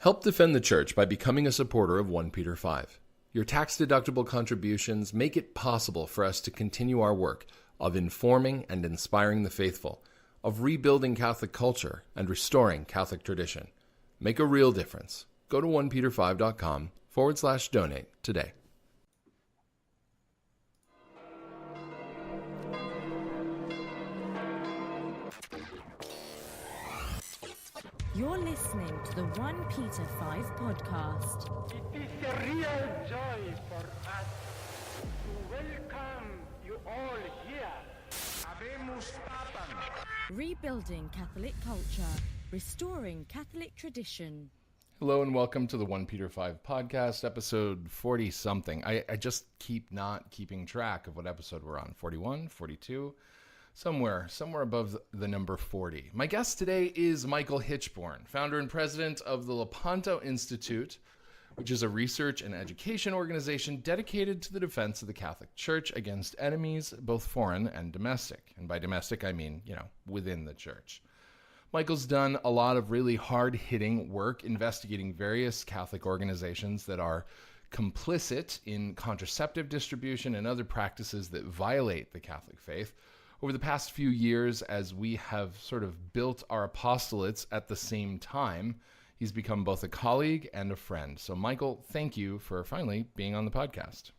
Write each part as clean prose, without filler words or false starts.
Help defend the church by becoming a supporter of OnePeterFive. Your tax-deductible contributions make it possible for us to continue our work of informing and inspiring the faithful, of rebuilding Catholic culture and restoring Catholic tradition. Make a real difference. Go to onepeterfive.com/donate today. You're listening to the OnePeterFive podcast. It is a real joy for us to welcome you all here. Habemus Papam. Rebuilding Catholic culture, restoring Catholic tradition. Hello and welcome to the OnePeterFive podcast, episode 40-something. I just keep not keeping track of what episode we're on. 41, 42, somewhere above the number 40. My guest today is Michael Hichborn, founder and president of the Lepanto Institute, which is a research and education organization dedicated to the defense of the Catholic Church against enemies, both foreign and domestic. And by domestic, I mean, within the church. Michael's done a lot of really hard-hitting work investigating various Catholic organizations that are complicit in contraceptive distribution and other practices that violate the Catholic faith. Over the past few years, as we have sort of built our apostolates at the same time, he's become both a colleague and a friend. So, Michael, thank you for finally being on the podcast.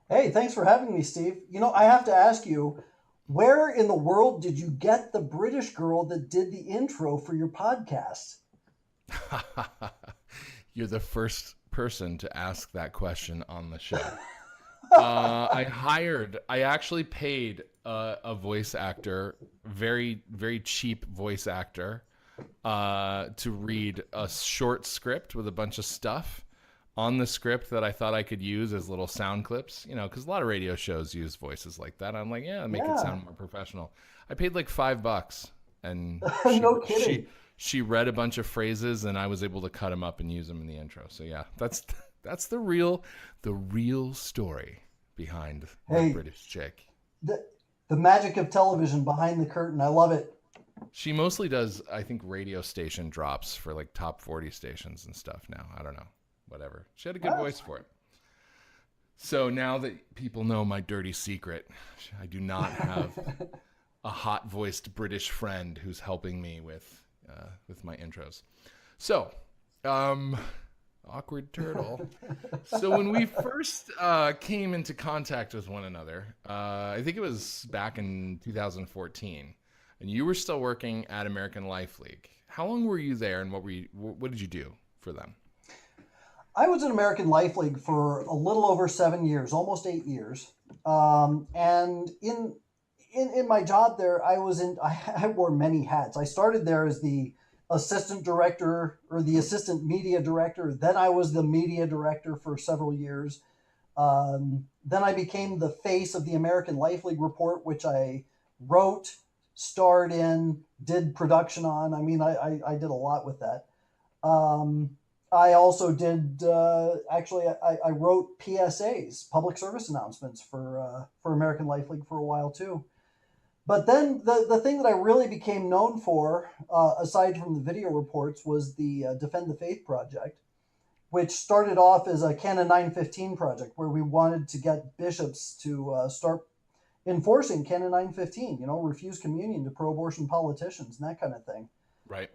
Hey, thanks for having me, Steve. I have to ask you, where in the world did you get the British girl that did the intro for your podcast? You're the first person to ask that question on the show. I actually paid a voice actor, very, very cheap voice actor, to read a short script with a bunch of stuff on the script that I thought I could use as little sound clips, because a lot of radio shows use voices like that. I'm like, make it sound more professional. I paid like $5 and no kidding. She read a bunch of phrases and I was able to cut them up and use them in the intro. So yeah, that's the real story behind the British chick. The magic of television behind the curtain. I love it. She mostly does, I think, radio station drops for like top 40 stations and stuff now. I don't know. Whatever. She had a good voice for it. So now that people know my dirty secret, I do not have a hot-voiced British friend who's helping me with my intros. So, awkward turtle. So when we first came into contact with one another, I think it was back in 2014, and you were still working at American Life League. How long were you there, and what did you do for them? I was in American Life League for a little over 7 years, almost 8 years. And in my job there, I wore many hats. I started there as the assistant director or the assistant media director. Then I was the media director for several years. Then I became the face of the American Life League report, which I wrote, starred in, did production on. I mean, I did a lot with that. I also did, I wrote PSAs, public service announcements for American Life League for a while too. But then the thing that I really became known for, aside from the video reports, was the Defend the Faith project, which started off as a Canon 915 project, where we wanted to get bishops to start enforcing Canon 915, refuse communion to pro-abortion politicians and that kind of thing. Right.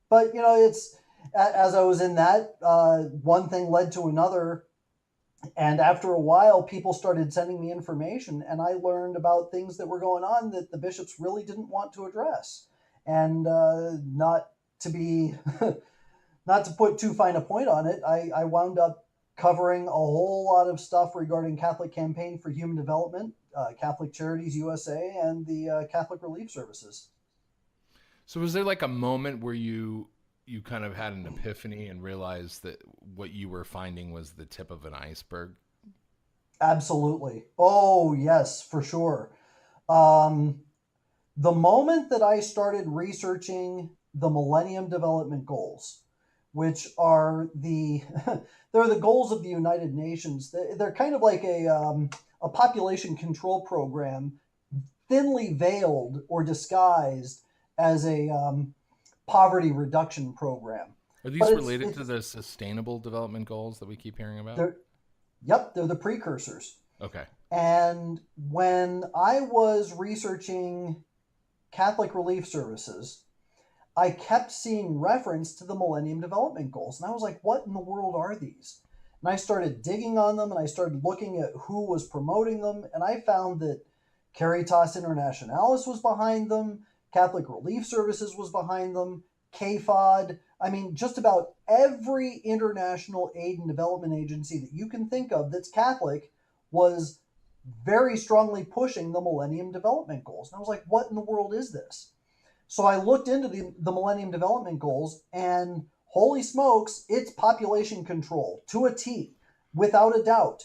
But, it's... As I was in that, one thing led to another. And after a while, people started sending me information, and I learned about things that were going on that the bishops really didn't want to address. And not to put too fine a point on it, I wound up covering a whole lot of stuff regarding Catholic Campaign for Human Development, Catholic Charities USA, and the Catholic Relief Services. So was there like a moment where you kind of had an epiphany and realized that what you were finding was the tip of an iceberg? Absolutely. Oh, yes, for sure. The moment that I started researching the Millennium Development Goals, which are they're the goals of the United Nations. They're kind of like a population control program, thinly veiled or disguised as a poverty reduction program. Are But these related to the sustainable development goals that we keep hearing about? they're the precursors. Okay. And when I was researching Catholic Relief Services, I kept seeing reference to the Millennium Development Goals. And I was like, what in the world are these? And I started digging on them, and I started looking at who was promoting them. And I found that Caritas Internationalis was behind them, Catholic Relief Services was behind them, CAFOD. I mean, just about every international aid and development agency that you can think of that's Catholic was very strongly pushing the Millennium Development Goals. And I was like, what in the world is this? So I looked into the Millennium Development Goals, and holy smokes, it's population control to a T, without a doubt.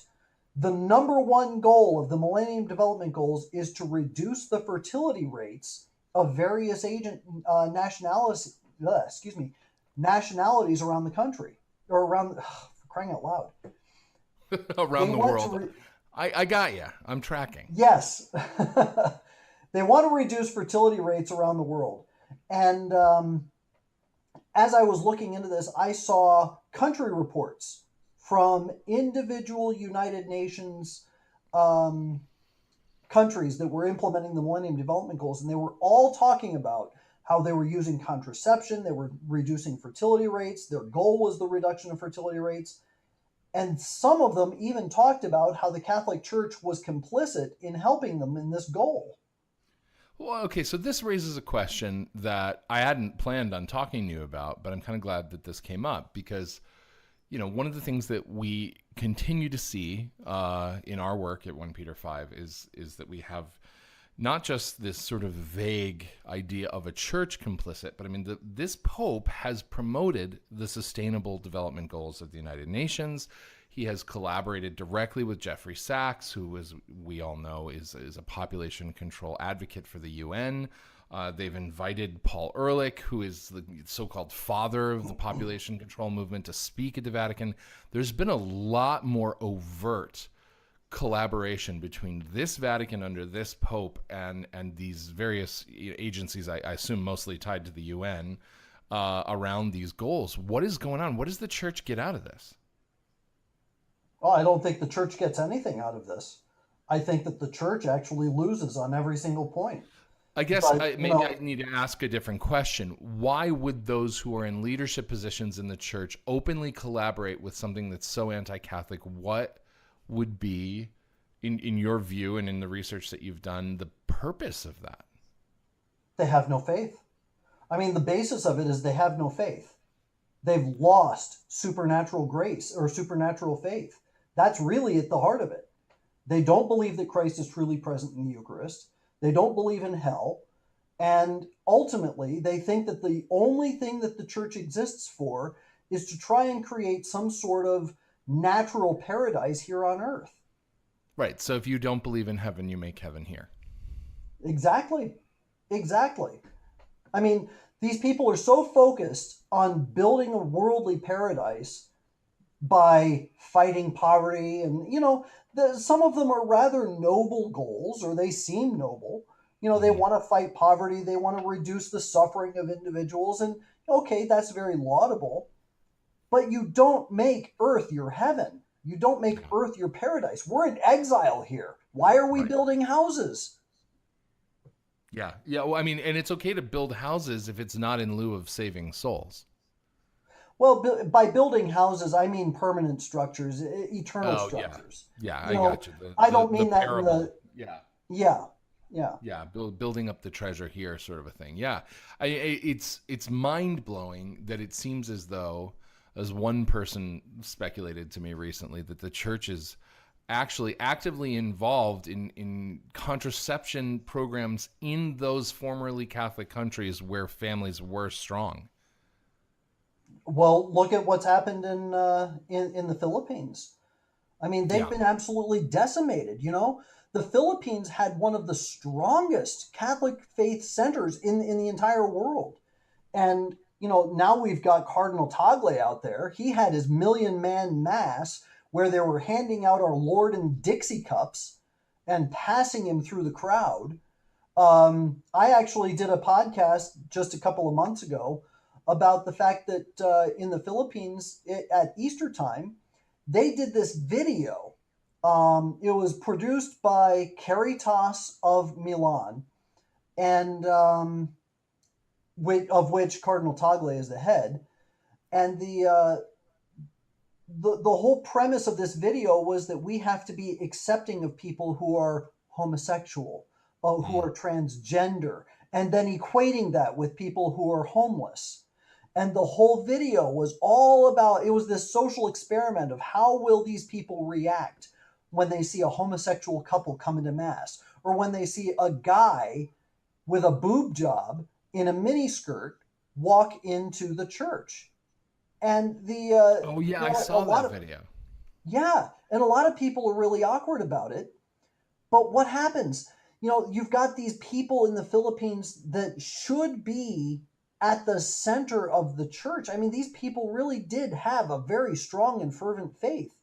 The number one goal of the Millennium Development Goals is to reduce the fertility rates of various nationalities around the country, or around, for crying out loud. Around the world. I got you. I'm tracking. Yes. They want to reduce fertility rates around the world. And as I was looking into this, I saw country reports from individual United Nations countries that were implementing the Millennium Development Goals, and they were all talking about how they were using contraception, they were reducing fertility rates, their goal was the reduction of fertility rates. And some of them even talked about how the Catholic Church was complicit in helping them in this goal. Well, okay, so this raises a question that I hadn't planned on talking to you about, but I'm kind of glad that this came up because, you know, one of the things that we continue to see in our work at OnePeterFive is that we have not just this sort of vague idea of a church complicit, but I mean, this Pope has promoted the Sustainable Development Goals of the United Nations. He has collaborated directly with Jeffrey Sachs, who, as we all know, is a population control advocate for the UN. They've invited Paul Ehrlich, who is the so-called father of the population control movement, to speak at the Vatican. There's been a lot more overt collaboration between this Vatican under this Pope and these various agencies, I assume mostly tied to the UN, around these goals. What is going on? What does the church get out of this? Well, I don't think the church gets anything out of this. I think that the church actually loses on every single point. I guess I need to ask a different question. Why would those who are in leadership positions in the church openly collaborate with something that's so anti-Catholic? What would be, in your view and in the research that you've done, the purpose of that? They have no faith. I mean, the basis of it is they have no faith. They've lost supernatural grace or supernatural faith. That's really at the heart of it. They don't believe that Christ is truly present in the Eucharist. They don't believe in hell. And ultimately, they think that the only thing that the church exists for is to try and create some sort of natural paradise here on earth. Right. So if you don't believe in heaven, you make heaven here. Exactly. I mean, these people are so focused on building a worldly paradise by fighting poverty, and some of them are rather noble goals, or they seem noble. They want to fight poverty, they want to reduce the suffering of individuals, and okay, that's very laudable. But you don't make earth your heaven. You don't make earth your paradise. We're in exile here. Why are we building houses? Yeah. Well, I mean, and it's okay to build houses if it's not in lieu of saving souls. Well, by building houses, I mean permanent structures, eternal structures. Yeah, I got you. I don't mean that. Yeah, building up the treasure here, sort of a thing. Yeah, it's mind blowing that it seems as though, as one person speculated to me recently, that the church is actually actively involved in contraception programs in those formerly Catholic countries where families were strong. Well, look at what's happened in the Philippines. I mean, they've been absolutely decimated. The Philippines had one of the strongest Catholic faith centers in the entire world. And, now we've got Cardinal Tagle out there. He had his 1,000,000-man mass where they were handing out our Lord in Dixie cups and passing him through the crowd. I actually did a podcast just a couple of months ago about the fact that in the Philippines at Easter time, they did this video. It was produced by Caritas of Milan, and of which Cardinal Tagle is the head. And the whole premise of this video was that we have to be accepting of people who are homosexual, who are transgender, and then equating that with people who are homeless. And the whole video was all about, it was this social experiment of how will these people react when they see a homosexual couple come into mass, or when they see a guy with a boob job in a miniskirt walk into the church. And I saw that video. Yeah, and a lot of people are really awkward about it. But what happens? You've got these people in the Philippines that should be at the center of the church. I mean, these people really did have a very strong and fervent faith.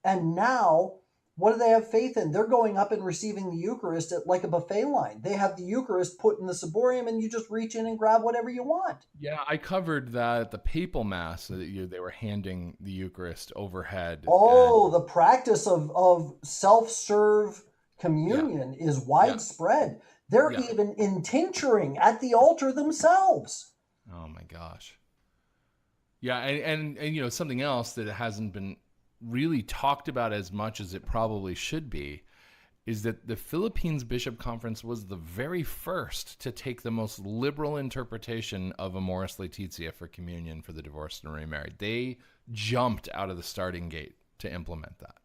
And now, what do they have faith in? They're going up and receiving the Eucharist at like a buffet line. They have the Eucharist put in the ciborium, and you just reach in and grab whatever you want. Yeah, I covered that at the papal mass. They were handing the Eucharist overhead. The practice of self-serve communion is widespread. Yeah. They're even intincturing at the altar themselves. Oh my gosh. Yeah, and something else that hasn't been really talked about as much as it probably should be is that the Philippines Bishop Conference was the very first to take the most liberal interpretation of Amoris Laetitia for communion for the divorced and remarried. They jumped out of the starting gate to implement that.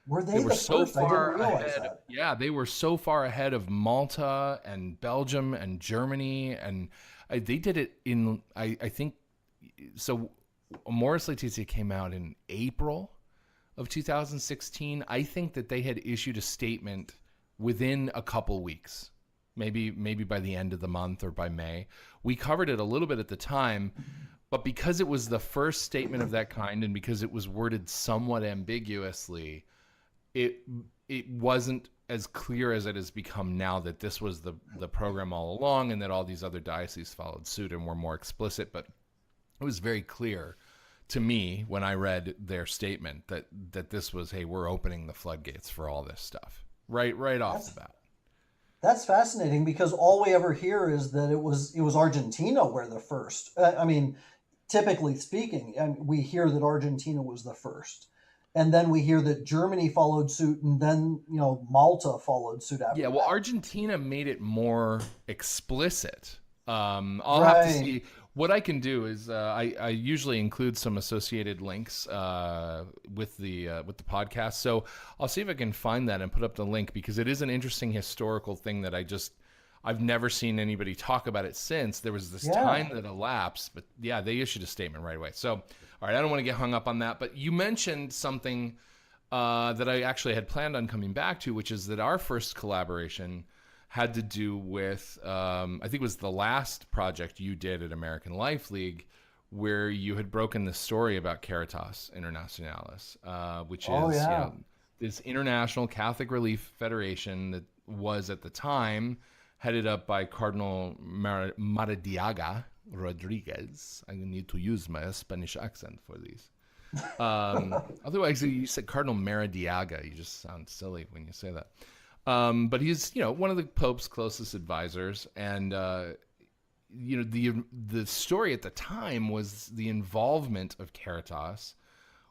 Were they the first? I didn't realize that. Yeah, they were so far ahead of Malta and Belgium and Germany, and they did it in, I think, so Amoris Laetitia came out in April of 2016. I think that they had issued a statement within a couple weeks, maybe by the end of the month or by May. We covered it a little bit at the time, but because it was the first statement of that kind and because it was worded somewhat ambiguously, it wasn't as clear as it has become now that this was the program all along and that all these other dioceses followed suit and were more explicit. But it was very clear to me when I read their statement that this was, hey, we're opening the floodgates for all this stuff right off the bat. That's fascinating, because all we ever hear is that it was Argentina were the first. Typically speaking, we hear that Argentina was the first. And then we hear that Germany followed suit, and then, Malta followed suit after that. Yeah, well, Argentina made it more explicit. I'll have to see. What I can do is I usually include some associated links with the podcast. So I'll see if I can find that and put up the link, because it is an interesting historical thing that I've never seen anybody talk about it since. There was this time that elapsed, but yeah, they issued a statement right away. So, all right, I don't want to get hung up on that, but you mentioned something that I actually had planned on coming back to, which is that our first collaboration had to do with, I think it was the last project you did at American Life League, where you had broken the story about Caritas Internationalis, which is this international Catholic Relief Federation that was at the time headed up by Cardinal Maradiaga Rodriguez. I need to use my Spanish accent for these. Otherwise, you said Cardinal Maradiaga. You just sound silly when you say that. But he's, one of the Pope's closest advisors. And, the story at the time was the involvement of Caritas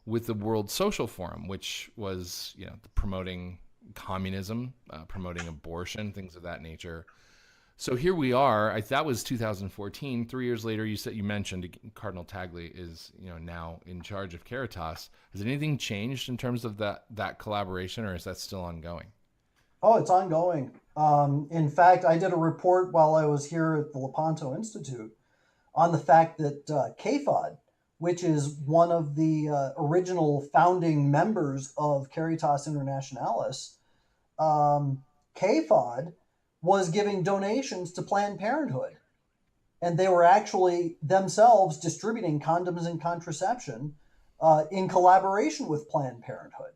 with the World Social Forum, which was, promoting communism, promoting abortion, things of that nature. So here we are. That was 2014. 3 years later, you mentioned Cardinal Tagle is now in charge of Caritas. Has anything changed in terms of that collaboration, or is that still ongoing? Oh, it's ongoing. In fact, I did a report while I was here at the Lepanto Institute on the fact that CAFOD, which is one of the original founding members of Caritas Internationalis, CAFOD was giving donations to Planned Parenthood. And they were actually themselves distributing condoms and contraception in collaboration with Planned Parenthood.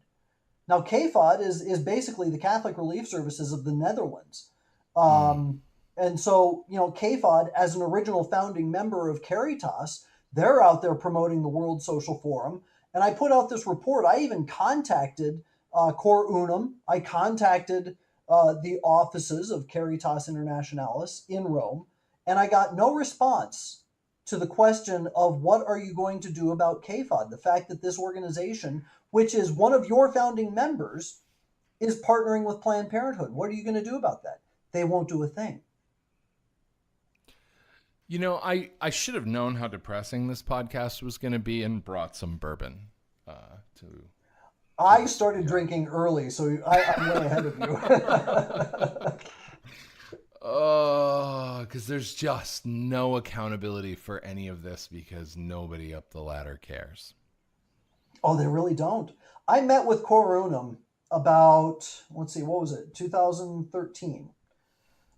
Now, CAFOD is basically the Catholic Relief Services of the Netherlands. And so, CAFOD, as an original founding member of Caritas, they're out there promoting the World Social Forum. And I put out this report. I even contacted Cor Unum. I contacted the offices of Caritas Internationalis in Rome, and I got no response to the question of what are you going to do about CAFOD, the fact that this organization, which is one of your founding members, is partnering with Planned Parenthood. What are you going to do about that? They won't do a thing. I should have known how depressing this podcast was going to be and brought some bourbon to. I started drinking early, so I'm way ahead of you. Oh, because there's just no accountability for any of this because nobody up the ladder cares. Oh, they really don't. I met with Cor Unum about, let's see, what was it, 2013.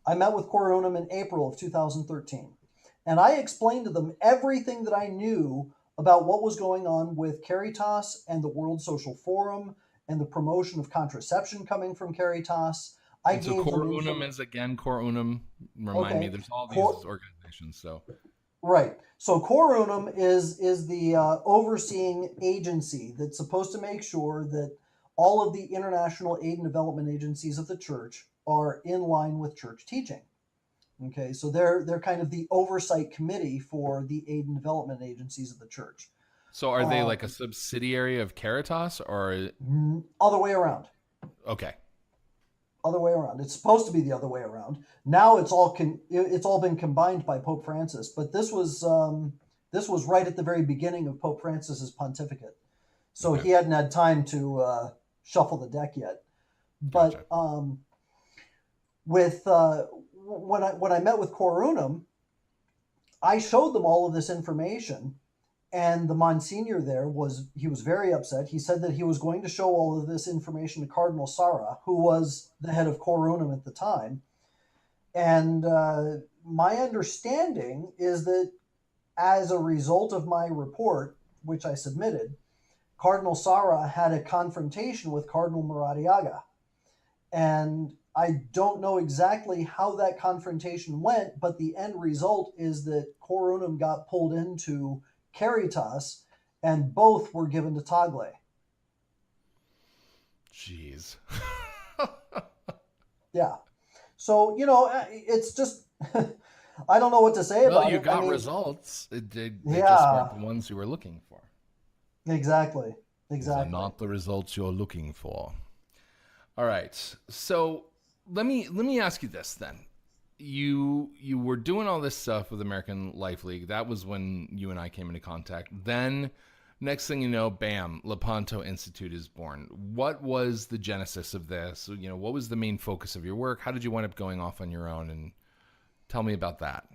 I met with Cor Unum in April of 2013. And I explained to them everything that I knew about what was going on with Caritas and the World Social Forum and the promotion of contraception coming from Caritas. So Cor Unum is again Cor Unum. Remind me, there's all these organizations. So right. So Cor Unum is the overseeing agency that's supposed to make sure that all of the international aid and development agencies of the church are in line with church teaching. Okay, so they're kind of the oversight committee for the aid and development agencies of the church. So are they like a subsidiary of Caritas or other way around? Okay. Other way around. It's supposed to be the other way around. Now it's all been combined by Pope Francis, but this was right at the very beginning of Pope Francis's pontificate, so he hadn't had time to shuffle the deck yet. But Gotcha. When I met with Cor Unum, I showed them all of this information, and the Monsignor there was very upset. He said that he was going to show all of this information to Cardinal Sarah, who was the head of Cor Unum at the time. And my understanding is that as a result of my report, which I submitted, Cardinal Sarah had a confrontation with Cardinal Maradiaga. And I don't know exactly how that confrontation went, but the end result is that Cor Unum got pulled into Caritas, and both were given to Tagle. Jeez. Yeah. So, it's just, I don't know what to say about it. Well, you got results. They just weren't the ones you were looking for. Exactly. These are not the results you're looking for. All right. So let me ask you this then. You were doing all this stuff with American Life League. That was when you and I came into contact. Then next thing you know, bam, Lepanto Institute is born. What was the genesis of this? What was the main focus of your work? How did you wind up going off on your own? And tell me about that.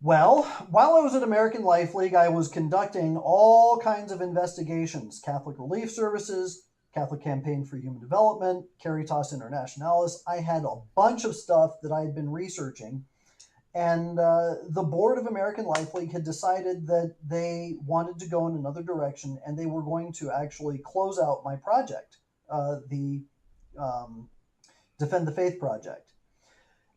Well, while I was at American Life League, I was conducting all kinds of investigations, Catholic Relief Services, Catholic Campaign for Human Development, Caritas Internationalis. I had a bunch of stuff that I had been researching. And the board of American Life League had decided that they wanted to go in another direction, and they were going to actually close out my project, the Defend the Faith project.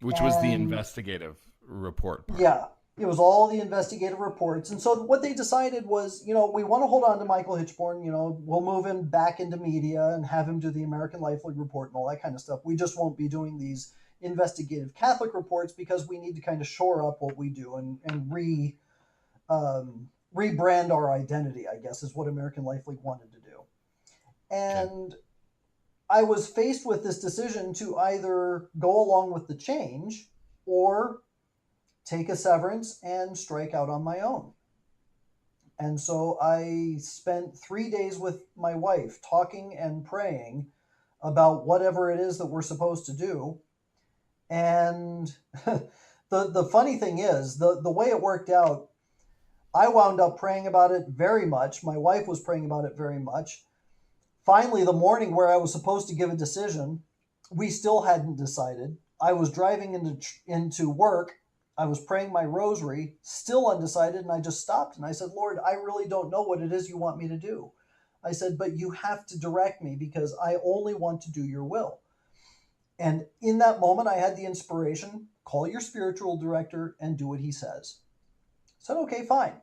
Which was the investigative report part. Yeah. It was all the investigative reports. And so what they decided was, we want to hold on to Michael Hichborn. We'll move him back into media and have him do the American Life League report and all that kind of stuff. We just won't be doing these investigative Catholic reports because we need to kind of shore up what we do and rebrand our identity, I guess, is what American Life League wanted to do. And I was faced with this decision to either go along with the change or take a severance and strike out on my own. And so I spent 3 days with my wife talking and praying about whatever it is that we're supposed to do. And the funny thing is, the way it worked out, I wound up praying about it very much. My wife was praying about it very much. Finally, the morning where I was supposed to give a decision, we still hadn't decided. I was driving into work. I was praying my rosary, still undecided, and I just stopped. And I said, Lord, I really don't know what it is you want me to do. I said, but you have to direct me because I only want to do your will. And in that moment, I had the inspiration, call your spiritual director and do what he says. I said, okay, fine.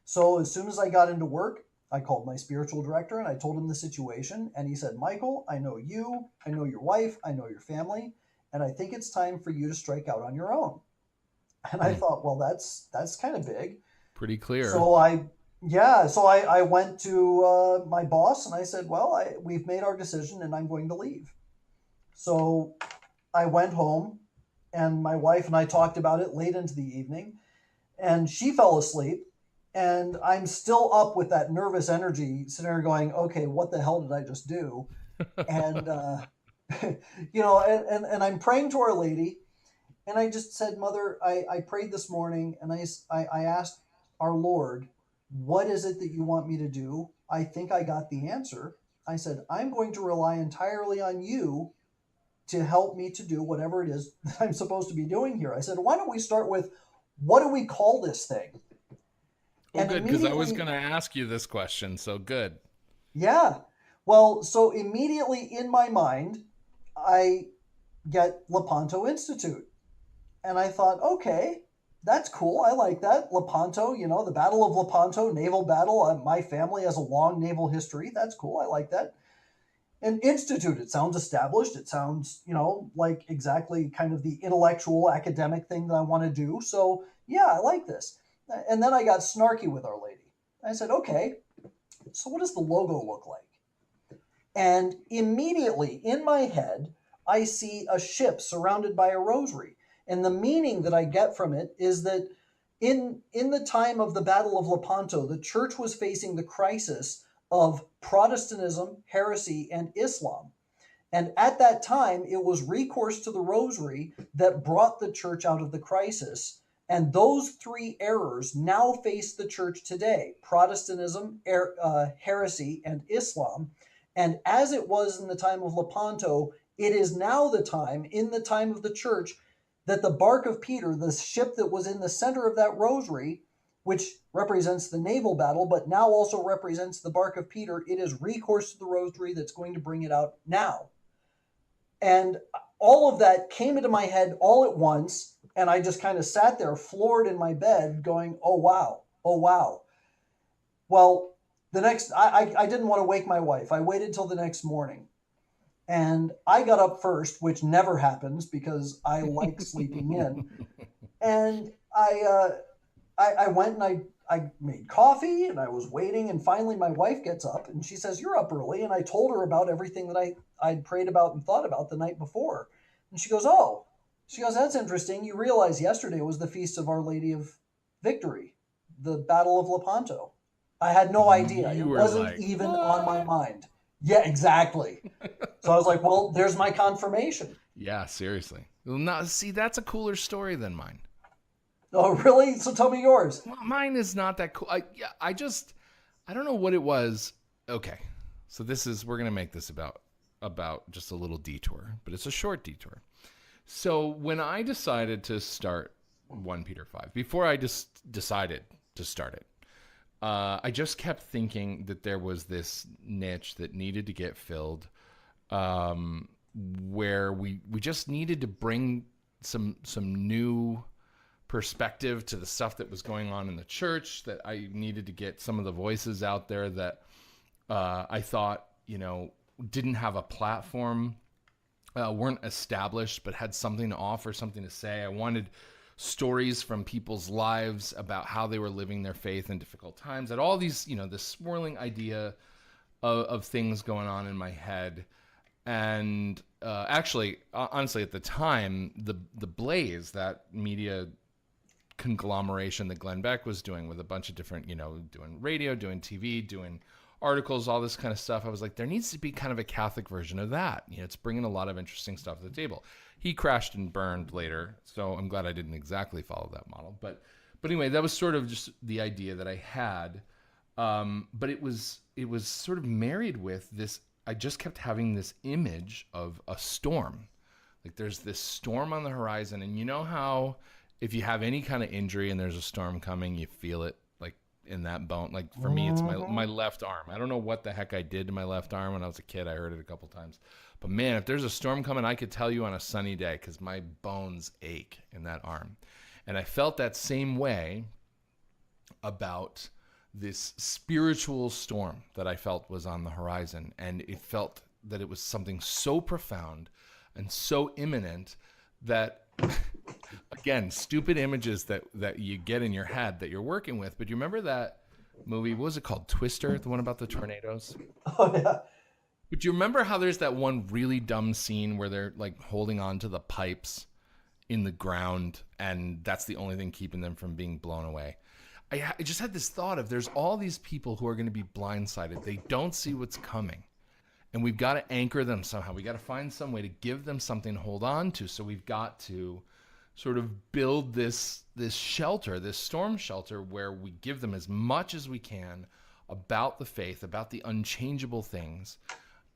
So as soon as I got into work, I called my spiritual director and I told him the situation. And he said, Michael, I know you, I know your wife, I know your family, and I think it's time for you to strike out on your own. And I thought, well, that's kind of big. Pretty clear. So I went to my boss and I said, well, we've made our decision and I'm going to leave. So I went home and my wife and I talked about it late into the evening, and she fell asleep. And I'm still up with that nervous energy sitting there going, okay, what the hell did I just do? And, and I'm praying to Our Lady. And I just said, Mother, I prayed this morning and I asked our Lord, what is it that you want me to do? I think I got the answer. I said, I'm going to rely entirely on you to help me to do whatever it is that I'm supposed to be doing here. I said, why don't we start with, what do we call this thing? Oh, good, because I was going to ask you this question, so good. Yeah. Well, so immediately in my mind, I get Lepanto Institute. And I thought, okay, that's cool. I like that. Lepanto, the Battle of Lepanto, naval battle. My family has a long naval history. That's cool. I like that. And Institute, it sounds established. It sounds, like exactly kind of the intellectual academic thing that I want to do. So yeah, I like this. And then I got snarky with Our Lady. I said, okay, so what does the logo look like? And immediately in my head, I see a ship surrounded by a rosary. And the meaning that I get from it is that in the time of the Battle of Lepanto, the church was facing the crisis of Protestantism, heresy, and Islam. And at that time, it was recourse to the rosary that brought the church out of the crisis. And those three errors now face the church today: Protestantism, heresy, and Islam. And as it was in the time of Lepanto, it is now the time, in the time of the church, that the bark of Peter, the ship that was in the center of that rosary, which represents the naval battle, but now also represents the bark of Peter, it is recourse to the rosary that's going to bring it out now. And all of that came into my head all at once. And I just kind of sat there floored in my bed going, oh, wow. Oh, wow. Well, I didn't want to wake my wife. I waited till the next morning. And I got up first, which never happens because I like sleeping in. And I went and I made coffee and I was waiting. And finally my wife gets up and she says, you're up early. And I told her about everything that I'd prayed about and thought about the night before. And she goes, oh. She goes, that's interesting. You realize yesterday was the feast of Our Lady of Victory, the Battle of Lepanto. I had no idea. It wasn't even on my mind. Yeah, exactly. So I was like, well, there's my confirmation. Yeah, seriously. Well, now, see, that's a cooler story than mine. Oh, really? So tell me yours. Well, mine is not that cool. I don't know what it was. Okay, so we're going to make this about just a little detour, but it's a short detour. So when I decided to start OnePeterFive, before I just decided to start it, I just kept thinking that there was this niche that needed to get filled, where we just needed to bring some new perspective to the stuff that was going on in the church, that I needed to get some of the voices out there that I thought, didn't have a platform, weren't established, but had something to offer, something to say. I wanted stories from people's lives about how they were living their faith in difficult times. I had all these, this swirling idea of things going on in my head. And actually, honestly, at the time, the Blaze, that media conglomeration that Glenn Beck was doing with a bunch of different, doing radio, doing TV, doing articles, all this kind of stuff. I was like, there needs to be kind of a Catholic version of that. It's bringing a lot of interesting stuff to the table. He crashed and burned later, so I'm glad I didn't exactly follow that model. But anyway, that was sort of just the idea that I had. But it was sort of married with this. I just kept having this image of a storm. Like there's this storm on the horizon, and you know how if you have any kind of injury and there's a storm coming, you feel it like in that bone. Like for me, it's my left arm. I don't know what the heck I did to my left arm when I was a kid. I heard it a couple times. But man, if there's a storm coming, I could tell you on a sunny day because my bones ache in that arm. And I felt that same way about this spiritual storm that I felt was on the horizon. And it felt that it was something so profound and so imminent that, again, stupid images that you get in your head that you're working with. But you remember that movie, what was it called? Twister, the one about the tornadoes? Oh, yeah. But do you remember how there's that one really dumb scene where they're like holding on to the pipes in the ground and that's the only thing keeping them from being blown away? I just had this thought of there's all these people who are going to be blindsided. They don't see what's coming. And we've got to anchor them somehow. We got to find some way to give them something to hold on to. So we've got to sort of build this shelter, this storm shelter, where we give them as much as we can about the faith, about the unchangeable things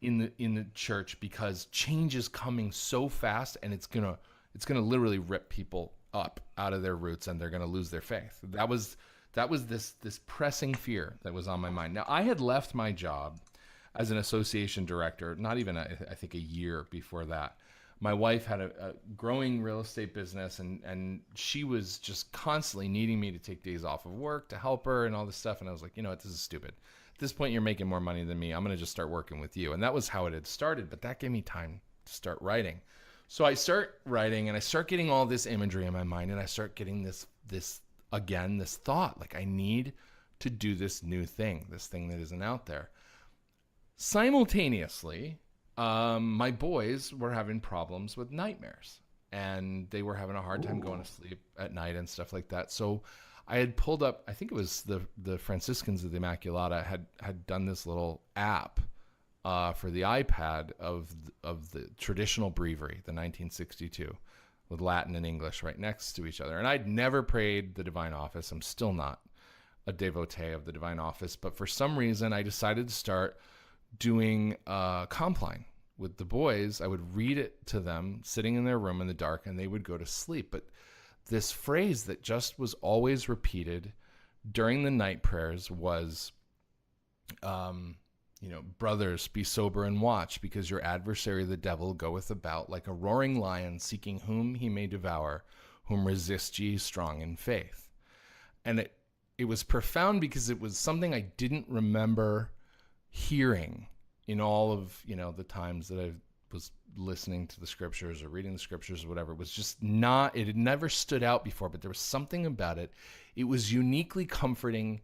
in the church, because change is coming so fast, and it's gonna literally rip people up out of their roots, and they're gonna lose their faith. That was this pressing fear that was on my mind. Now, I had left my job as an association director, not even, I think, a year before that. My wife had a growing real estate business, and she was just constantly needing me to take days off of work to help her and all this stuff. And I was like, you know what, this is stupid. At this point, you're making more money than me. I'm going to just start working with you. And that was how it had started, but that gave me time to start writing. So I start writing, and I start getting all this imagery in my mind, and I start getting this thought, like I need to do this new thing, this thing that isn't out there. Simultaneously, my boys were having problems with nightmares, and they were having a hard time going to sleep at night and stuff like that. So I had pulled up, I think it was the Franciscans of the Immaculata had done this little app for the iPad of the traditional breviary, the 1962, with Latin and English right next to each other. And I'd never prayed the Divine Office. I'm still not a devotee of the Divine Office, but for some reason I decided to start doing Compline with the boys. I would read it to them sitting in their room in the dark, and they would go to sleep. But this phrase that just was always repeated during the night prayers was, brothers, be sober and watch, because your adversary, the devil, goeth about like a roaring lion, seeking whom he may devour, whom resist ye strong in faith. And it was profound because it was something I didn't remember hearing in all of, the times that I was listening to the scriptures or reading the scriptures or whatever. It was just it had never stood out before, but there was something about it. It was uniquely comforting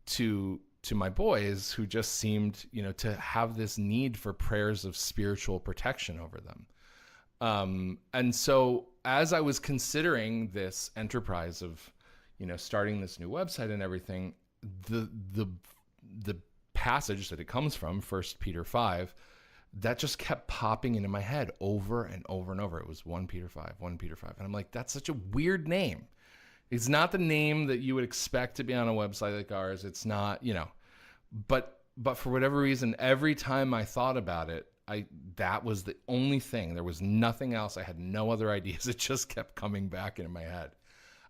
to my boys, who just seemed, to have this need for prayers of spiritual protection over them. And so as I was considering this enterprise of, starting this new website and everything, the passage that it comes from, 1 Peter 5, that just kept popping into my head over and over and over. It was 1 Peter 5, 1 Peter 5. And I'm like, that's such a weird name. It's not the name that you would expect to be on a website like ours. It's not, but for whatever reason, every time I thought about it, that was the only thing. There was nothing else. I had no other ideas. It just kept coming back into my head.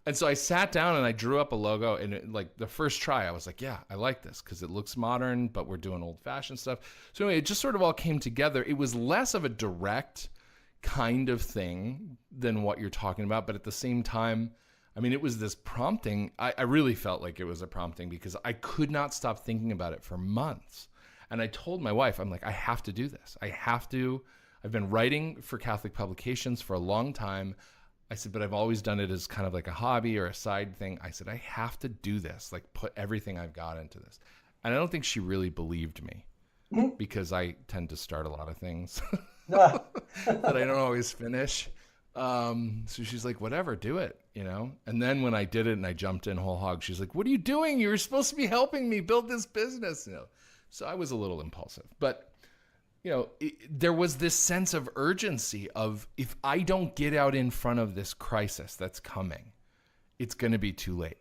And so I sat down and I drew up a logo, and the first try, I was like, yeah, I like this because it looks modern, but we're doing old fashioned stuff. So anyway, it just sort of all came together. It was less of a direct kind of thing than what you're talking about. But at the same time, it was this prompting. I really felt like it was a prompting because I could not stop thinking about it for months. And I told my wife, I'm like, I have to do this. I've been writing for Catholic publications for a long time. I said, but I've always done it as kind of like a hobby or a side thing. I said, I have to do this, like put everything I've got into this. And I don't think she really believed me because I tend to start a lot of things that I don't always finish. So she's like, whatever, do it, And then when I did it and I jumped in whole hog, she's like, what are you doing? You were supposed to be helping me build this business. So I was a little impulsive, but there was this sense of urgency of, if I don't get out in front of this crisis that's coming, it's going to be too late.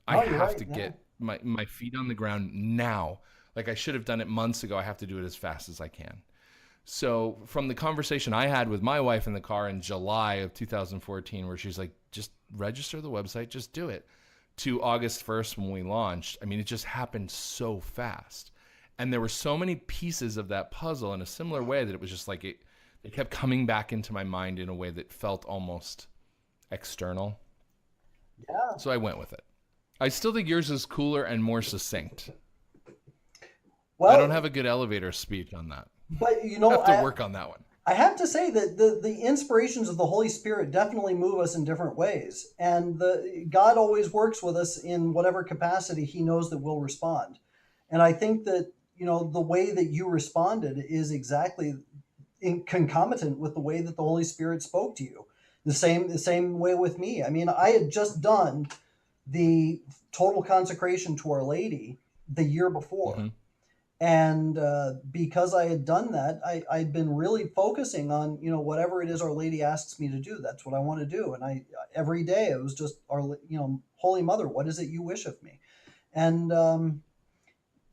I have to get my feet on the ground now. Like I should have done it months ago. I have to do it as fast as I can. So from the conversation I had with my wife in the car in July of 2014, where she's like, just register the website, just do it, to August 1st when we launched, I mean, it just happened so fast. And there were so many pieces of that puzzle in a similar way that it was just like it kept coming back into my mind in a way that felt almost external. Yeah. So I went with it. I still think yours is cooler and more succinct. Well, I don't have a good elevator speech on that. But I have to work on that one. I have to say that the inspirations of the Holy Spirit definitely move us in different ways. And God always works with us in whatever capacity he knows that we'll respond. And I think that, the way that you responded is exactly concomitant with the way that the Holy Spirit spoke to you. The same way with me. I mean, I had just done the total consecration to Our Lady the year before. Mm-hmm. And because I had done that, I'd been really focusing on, whatever it is Our Lady asks me to do, that's what I want to do. And every day it was just, Holy Mother, what is it you wish of me? And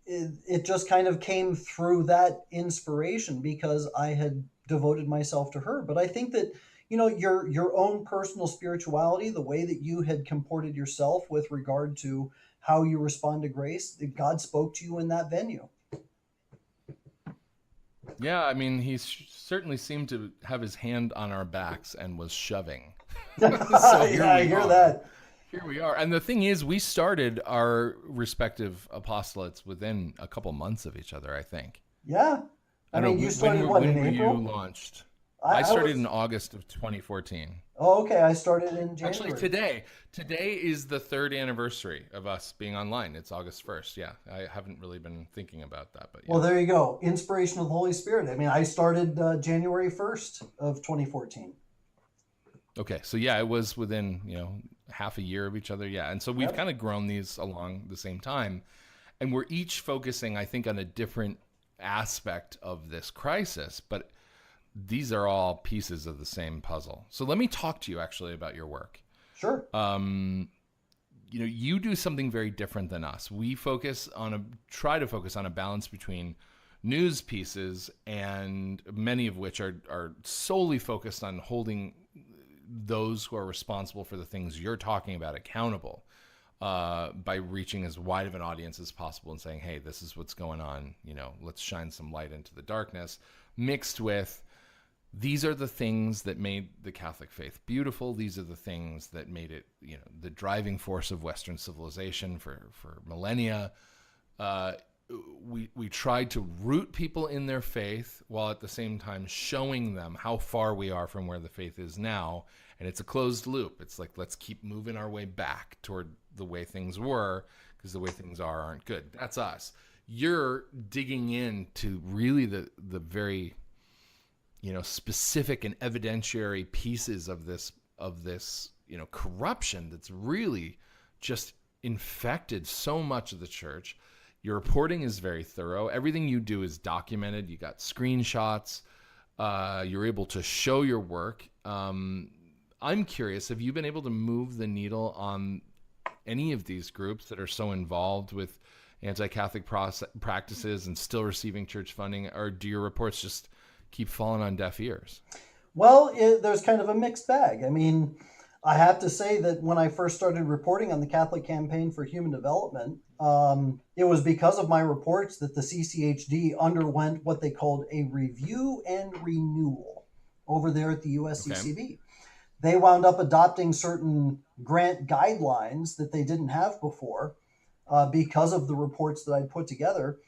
it just kind of came through that inspiration because I had devoted myself to her. But I think that, your own personal spirituality, the way that you had comported yourself with regard to how you respond to grace, that God spoke to you in that venue. Yeah, I mean, he certainly seemed to have his hand on our backs and was shoving. So yeah, I hear that. Here we are. And the thing is, we started our respective apostolates within a couple months of each other, I think. Yeah. I mean, you started in April? When you launched? I started in August of 2014. Oh, okay. I started in January. Actually, today is the 3rd anniversary of us being online. It's August 1st. Yeah, I haven't really been thinking about that, but yeah. Well, there you go. Inspiration of the Holy Spirit. I mean, I started January 1st of 2014. Okay, so yeah, it was within half a year of each other. Yeah, and so we've kind of grown these along the same time, and we're each focusing, I think, on a different aspect of this crisis, but these are all pieces of the same puzzle. So let me talk to you actually about your work. Sure. You do something very different than us. We try to focus on a balance between news pieces, and many of which are solely focused on holding those who are responsible for the things you're talking about accountable, by reaching as wide of an audience as possible and saying, hey, this is what's going on. Let's shine some light into the darkness, mixed with these are the things that made the Catholic faith beautiful. These are the things that made it, the driving force of Western civilization for millennia. We tried to root people in their faith while at the same time showing them how far we are from where the faith is now. And it's a closed loop. It's like, let's keep moving our way back toward the way things were, because the way things aren't good. That's us. You're digging into really the very specific and evidentiary pieces of this corruption that's really just infected so much of the church. Your reporting is very thorough. Everything you do is documented. You got screenshots. You're able to show your work. I'm curious, have you been able to move the needle on any of these groups that are so involved with anti-Catholic practices and still receiving church funding, or do your reports just keep falling on deaf ears? Well, there's kind of a mixed bag. I mean, I have to say that when I first started reporting on the Catholic Campaign for Human Development, it was because of my reports that the CCHD underwent what they called a review and renewal over there at the USCCB. Okay. They wound up adopting certain grant guidelines that they didn't have before because of the reports that I put together.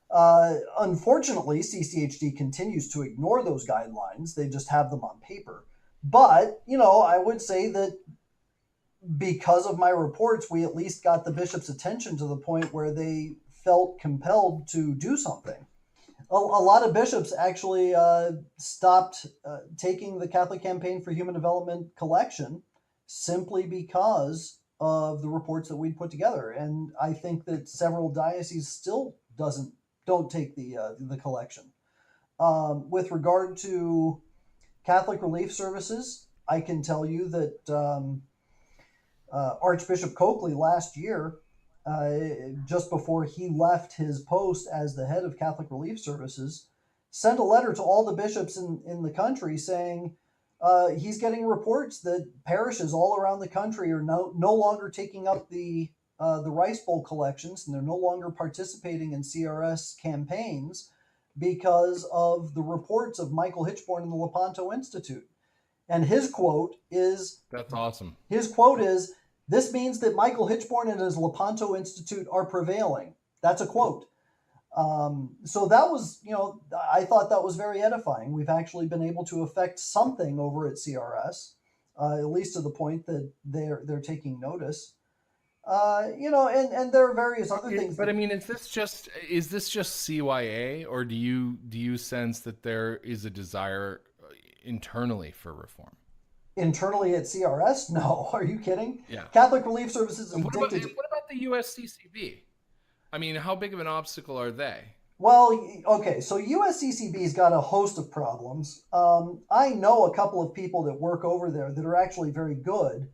Unfortunately, CCHD continues to ignore those guidelines. They just have them on paper. But, I would say that because of my reports, we at least got the bishop's attention to the point where they felt compelled to do something. A lot of bishops actually stopped taking the Catholic Campaign for Human Development collection simply because of the reports that we'd put together. And I think that several dioceses still don't take the collection. With regard to Catholic Relief Services, I can tell you that Archbishop Coakley last year, just before he left his post as the head of Catholic Relief Services, sent a letter to all the bishops in the country saying, he's getting reports that parishes all around the country are no longer taking up the rice bowl collections, and they're no longer participating in CRS campaigns because of the reports of Michael Hichborn and the Lepanto Institute. And his quote is, That's awesome. His quote is, "This means that Michael Hichborn and his Lepanto Institute are prevailing." That's a quote. So that was, I thought that was very edifying. We've actually been able to affect something over at CRS, at least to the point that they're taking notice. And there are various other things. But I mean, is this just CYA, or do you sense that there is a desire internally for reform? Internally at CRS? No, are you kidding? Yeah. Catholic Relief Services is What about the USCCB? I mean, how big of an obstacle are they? Well, okay, so USCCB's got a host of problems. I know a couple of people that work over there that are actually very good.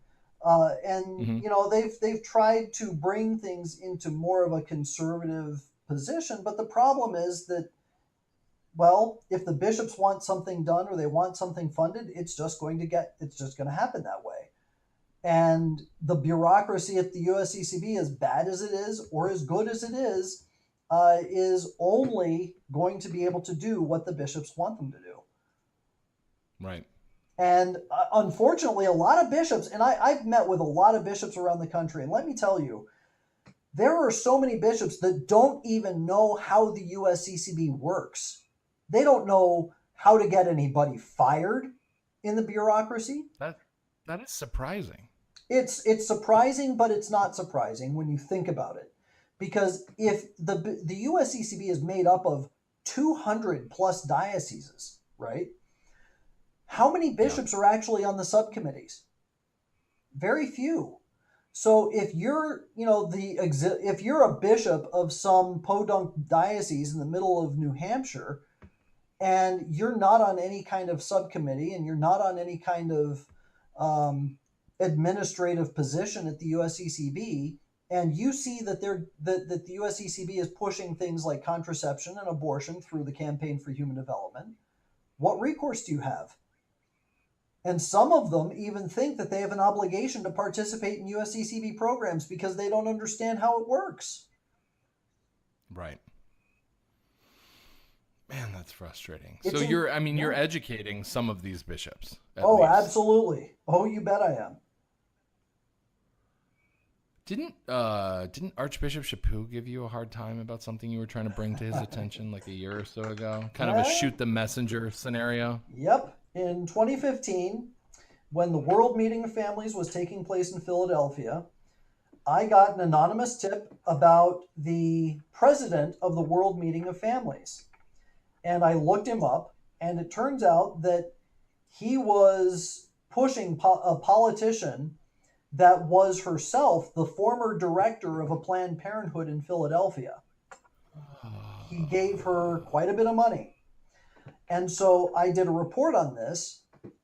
They've tried to bring things into more of a conservative position, but the problem is that, well, if the bishops want something done or they want something funded, it's just going to happen that way. And the bureaucracy at the USCCB, as bad as it is or as good as it is only going to be able to do what the bishops want them to do. Right. And unfortunately, a lot of bishops, and I've met with a lot of bishops around the country, and let me tell you, there are so many bishops that don't even know how the USCCB works. They don't know how to get anybody fired in the bureaucracy. That is surprising. It's surprising, but it's not surprising when you think about it. Because if the USCCB is made up of 200 plus dioceses, right? How many bishops are actually on the subcommittees? Very few. So if you're, if you're a bishop of some podunk diocese in the middle of New Hampshire, and you're not on any kind of subcommittee, and you're not on any kind of administrative position at the USCCB, and you see that that the USCCB is pushing things like contraception and abortion through the Campaign for Human Development, what recourse do you have? And some of them even think that they have an obligation to participate in USCCB programs because they don't understand how it works. Right. Man, that's frustrating. You're educating some of these bishops. Oh, least. Absolutely. Oh, you bet I am. Didn't Archbishop Chaput give you a hard time about something you were trying to bring to his attention like a year or so ago? Kind of a shoot the messenger scenario? Yep. In 2015, when the World Meeting of Families was taking place in Philadelphia, I got an anonymous tip about the president of the World Meeting of Families. And I looked him up, and it turns out that he was pushing a politician that was herself the former director of a Planned Parenthood in Philadelphia. He gave her quite a bit of money. And so I did a report on this,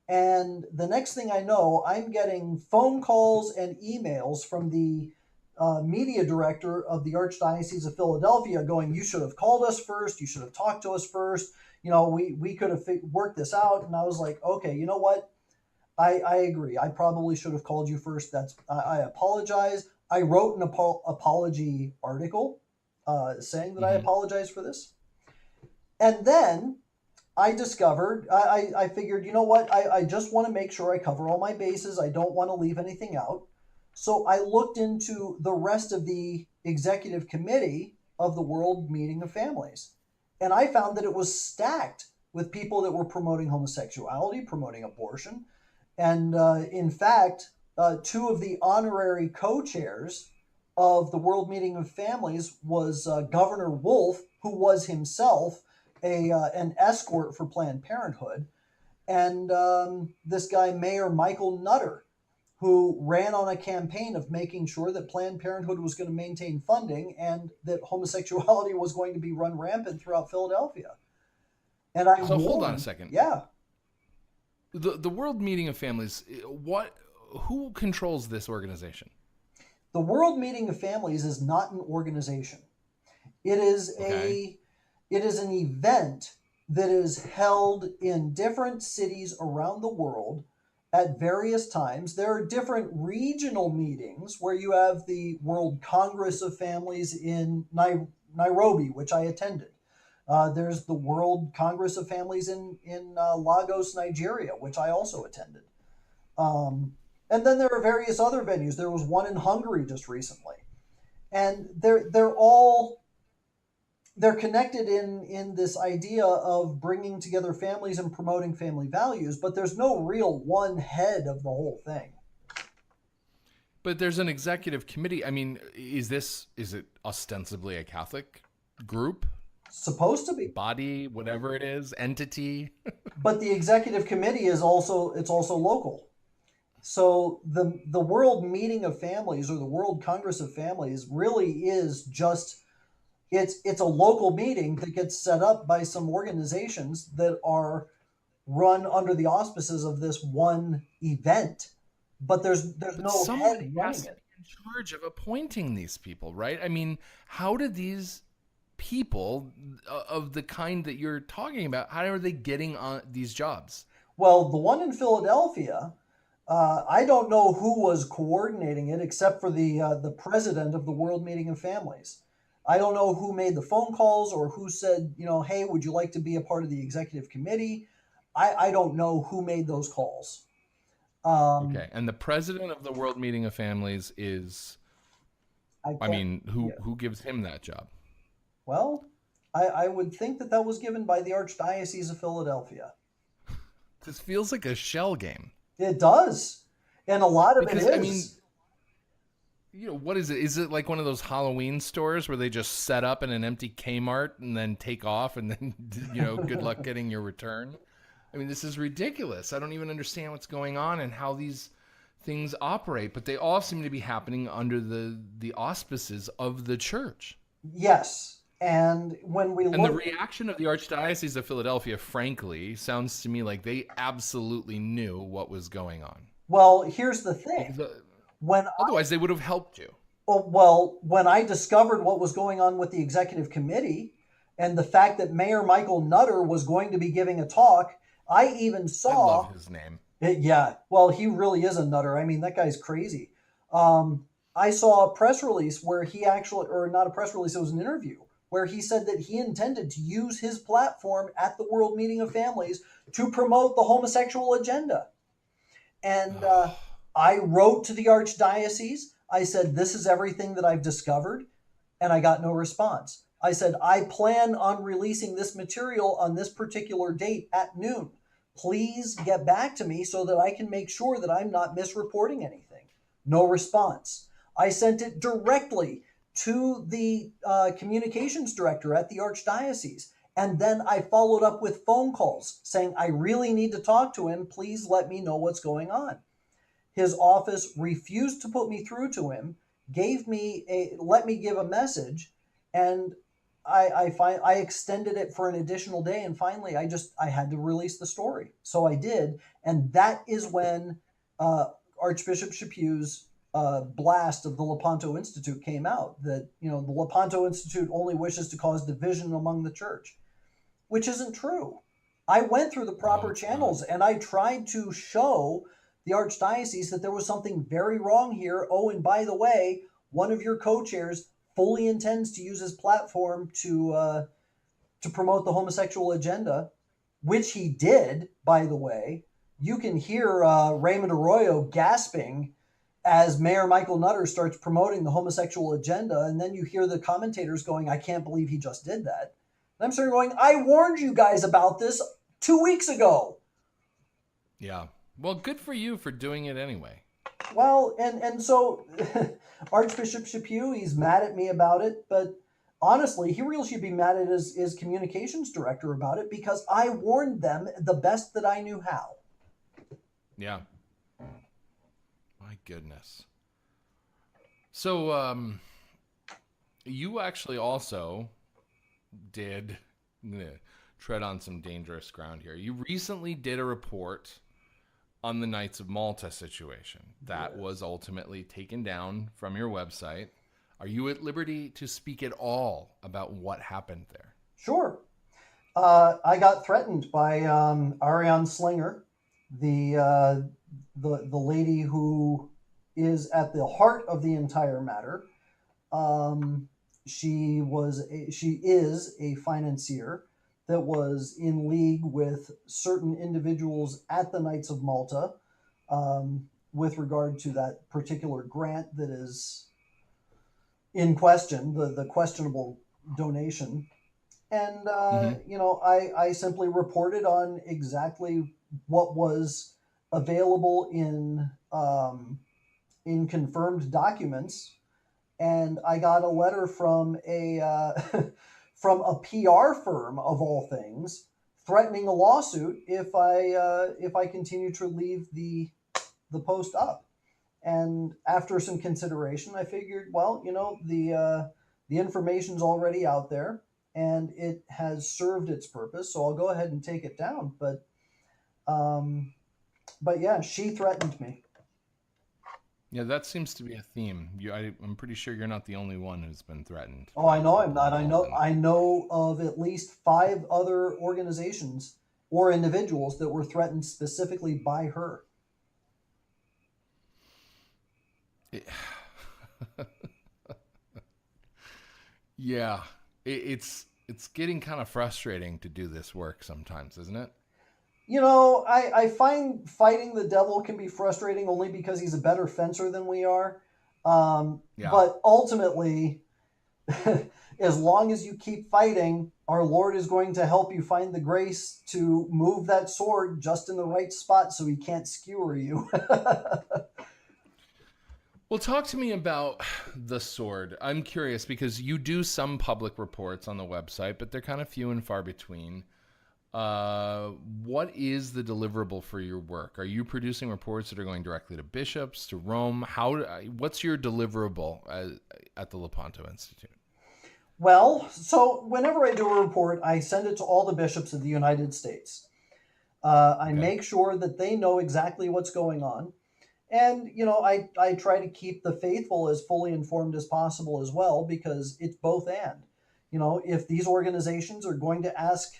and the next thing I know, I'm getting phone calls and emails from the media director of the Archdiocese of Philadelphia going, "You should have called us first. You should have talked to us first. We could have worked this out." And I was like, okay, you know what? I agree. I probably should have called you first. I apologize. I wrote an apology article saying that I apologize for this. And then I discovered, I figured, you know what? I just want to make sure I cover all my bases. I don't want to leave anything out. So I looked into the rest of the executive committee of the World Meeting of Families. And I found that it was stacked with people that were promoting homosexuality, promoting abortion. And in fact, two of the honorary co-chairs of the World Meeting of Families was Governor Wolf, who was himself an escort for Planned Parenthood, and this guy, Mayor Michael Nutter, who ran on a campaign of making sure that Planned Parenthood was going to maintain funding and that homosexuality was going to be run rampant throughout Philadelphia. And hold on a second. Yeah. The World Meeting of Families, who controls this organization? The World Meeting of Families is not an organization. It is an event that is held in different cities around the world at various times. There are different regional meetings where you have the World Congress of Families in Nairobi, which I attended. There's the World Congress of Families in Lagos, Nigeria, which I also attended. And then there are various other venues. There was one in Hungary just recently. And they're connected in this idea of bringing together families and promoting family values, but there's no real one head of the whole thing. But there's an executive committee. I mean, is it ostensibly a Catholic group? Supposed to be. Body, whatever it is, entity. But the executive committee is also local. So the World Meeting of Families, or the World Congress of Families, really is just it's a local meeting that gets set up by some organizations that are run under the auspices of this one event. But there's no Somebody head has running to it. be in charge of appointing these people, right? I mean, how did these people of the kind that you're talking about, how are they getting on these jobs? Well, the one in Philadelphia, I don't know who was coordinating it except for the president of the World Meeting of Families. I don't know who made the phone calls or who said, hey, would you like to be a part of the executive committee? I don't know who made those calls. Okay, and the president of the World Meeting of Families is, who gives him that job? Well, I would think that was given by the Archdiocese of Philadelphia. This feels like a shell game. It does. And a lot of it is. I mean, what is it? Is it like one of those Halloween stores where they just set up in an empty Kmart and then take off and then, good luck getting your return? I mean, this is ridiculous. I don't even understand what's going on and how these things operate, but they all seem to be happening under the auspices of the church. Yes. And when we the reaction of the Archdiocese of Philadelphia, frankly, sounds to me like they absolutely knew what was going on. Well, here's the thing. Otherwise, they would have helped you. Well, when I discovered what was going on with the executive committee and the fact that Mayor Michael Nutter was going to be giving a talk, I even saw... I love his name. Yeah, well, he really is a nutter. I mean, that guy's crazy. I saw a press release where he actually, or not a press release, it was an interview, where he said that he intended to use his platform at the World Meeting of Families to promote the homosexual agenda. And I wrote to the Archdiocese. I said, this is everything that I've discovered, and I got no response. I said, I plan on releasing this material on this particular date at noon. Please get back to me so that I can make sure that I'm not misreporting anything. No response. I sent it directly to the communications director at the Archdiocese. And then I followed up with phone calls saying, I really need to talk to him. Please let me know what's going on. His office refused to put me through to him, let me give a message, and I extended it for an additional day, and finally I had to release the story. So I did, and that is when Archbishop Chaput's blast of the Lepanto Institute came out, that the Lepanto Institute only wishes to cause division among the church, which isn't true. I went through the proper channels and I tried to show the Archdiocese that there was something very wrong here. Oh, and by the way, one of your co-chairs fully intends to use his platform to promote the homosexual agenda, which he did, by the way. You can hear Raymond Arroyo gasping as Mayor Michael Nutter starts promoting the homosexual agenda, and then you hear the commentators going, I can't believe he just did that. And I'm sort of going, I warned you guys about this 2 weeks ago. Yeah. Well, good for you for doing it anyway. Well, and so Archbishop Chaput, he's mad at me about it, but honestly, he really should be mad at his communications director about it, because I warned them the best that I knew how. Yeah. My goodness. So, you actually also did tread on some dangerous ground here. You recently did a report on the Knights of Malta situation that was ultimately taken down from your website. Are you at liberty to speak at all about what happened there? Sure. I got threatened by Ariane Slinger, the lady who is at the heart of the entire matter. She is a financier that was in league with certain individuals at the Knights of Malta with regard to that particular grant that is in question, the questionable donation. And, Hmm. I simply reported on exactly what was available in confirmed documents. And I got a letter from from a PR firm of all things, threatening a lawsuit if I continue to leave the post up. And after some consideration, I figured, well, the information's already out there, and it has served its purpose, so I'll go ahead and take it down. Um, but yeah, she threatened me. Yeah, that seems to be a theme. I'm pretty sure you're not the only one who's been threatened Oh, I by know I'm people not. involved in it. I know of at least 5 other organizations or individuals that were threatened specifically by her. It- yeah, it's getting kind of frustrating to do this work sometimes, isn't it? I find fighting the devil can be frustrating only because he's a better fencer than we are. Yeah. But ultimately, as long as you keep fighting, our Lord is going to help you find the grace to move that sword just in the right spot so he can't skewer you. Well, talk to me about the sword. I'm curious because you do some public reports on the website, but they're kind of few and far between. What is the deliverable for your work? Are you producing reports that are going directly to bishops, to Rome? What's your deliverable at the Lepanto Institute? Well, so whenever I do a report, I send it to all the bishops of the United States. I Okay. make sure that they know exactly what's going on. And, I try to keep the faithful as fully informed as possible as well, because it's both and. If these organizations are going to ask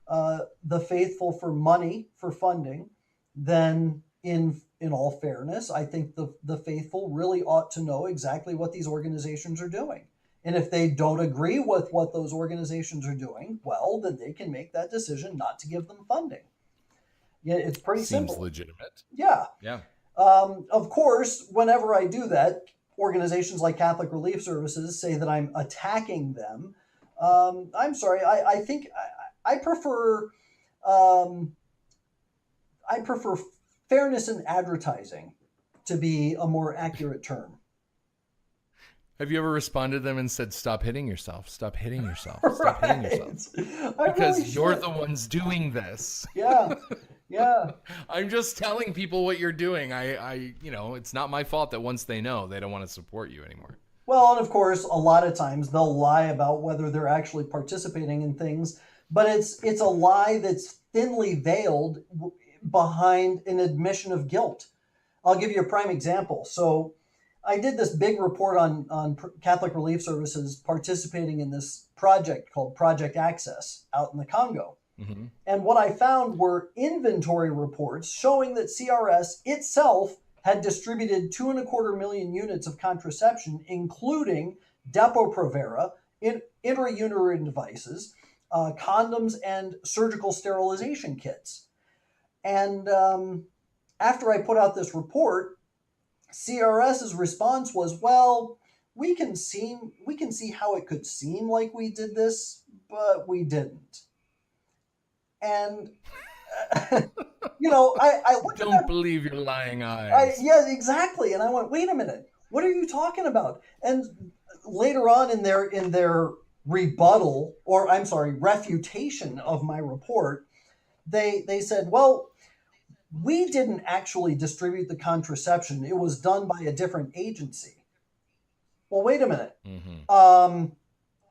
the faithful for money for funding, then in all fairness, I think the faithful really ought to know exactly what these organizations are doing. And if they don't agree with what those organizations are doing, well, then they can make that decision not to give them funding. Yeah, it's pretty Seems simple. legitimate. Yeah. Yeah. Of course, whenever I do that, organizations like Catholic Relief Services say that I'm attacking them. I'm sorry. I think I prefer um, I prefer fairness in advertising to be a more accurate term. Have you ever responded to them and said, "Stop hitting yourself. Stop hitting yourself. Stop hitting Right. yourself"? I really Because you're should. the ones doing this. Yeah. Yeah. I'm just telling people what you're doing. It's not my fault that once they know, they don't want to support you anymore. Well, and of course, a lot of times they'll lie about whether they're actually participating in things, but it's a lie that's thinly veiled behind an admission of guilt. I'll give you a prime example. So, I did this big report on Catholic Relief Services participating in this project called Project Access out in the Congo. Mm-hmm. And what I found were inventory reports showing that CRS itself had distributed 2.25 million units of contraception, including Depo-Provera, intrauterine devices, condoms, and surgical sterilization kits. And after I put out this report, CRS's response was, "Well, we can see how it could seem like we did this, but we didn't." And I looked at Don't that. believe your lying eyes. Yeah, exactly. And I went, "Wait a minute, what are you talking about?" And later on in their rebuttal, or I'm sorry, refutation of my report, they said, "Well, we didn't actually distribute the contraception. It was done by a different agency." Well, wait a minute. Mm-hmm.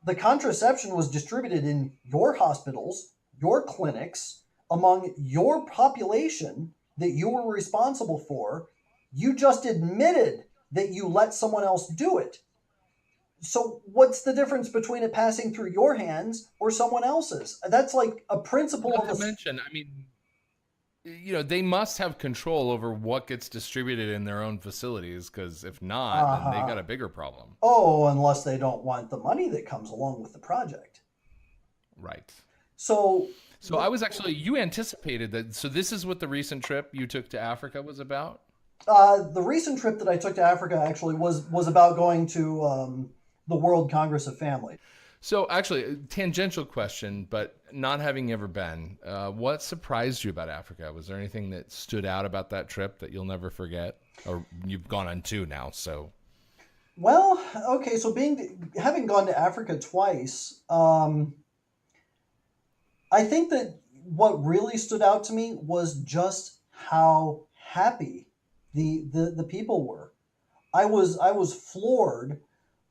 The contraception was distributed in your hospitals, your clinics, among your population that you were responsible for. You just admitted that you let someone else do it. So what's the difference between it passing through your hands or someone else's? That's like a principle Not of to mention, I mean, they must have control over what gets distributed in their own facilities, because if not, then they got uh-huh. a bigger problem. Oh, unless they don't want the money that comes along with the project. Right. So So I was actually, you anticipated that. So this is what the recent trip you took to Africa was about? the recent trip that I took to Africa actually was about going to the World Congress of Family. So actually, a tangential question, but not having ever been, what surprised you about Africa? Was there anything that stood out about that trip that you'll never forget? Or you've gone on two now, so. Well, okay, so having gone to Africa twice, I think that what really stood out to me was just how happy the people were. I was floored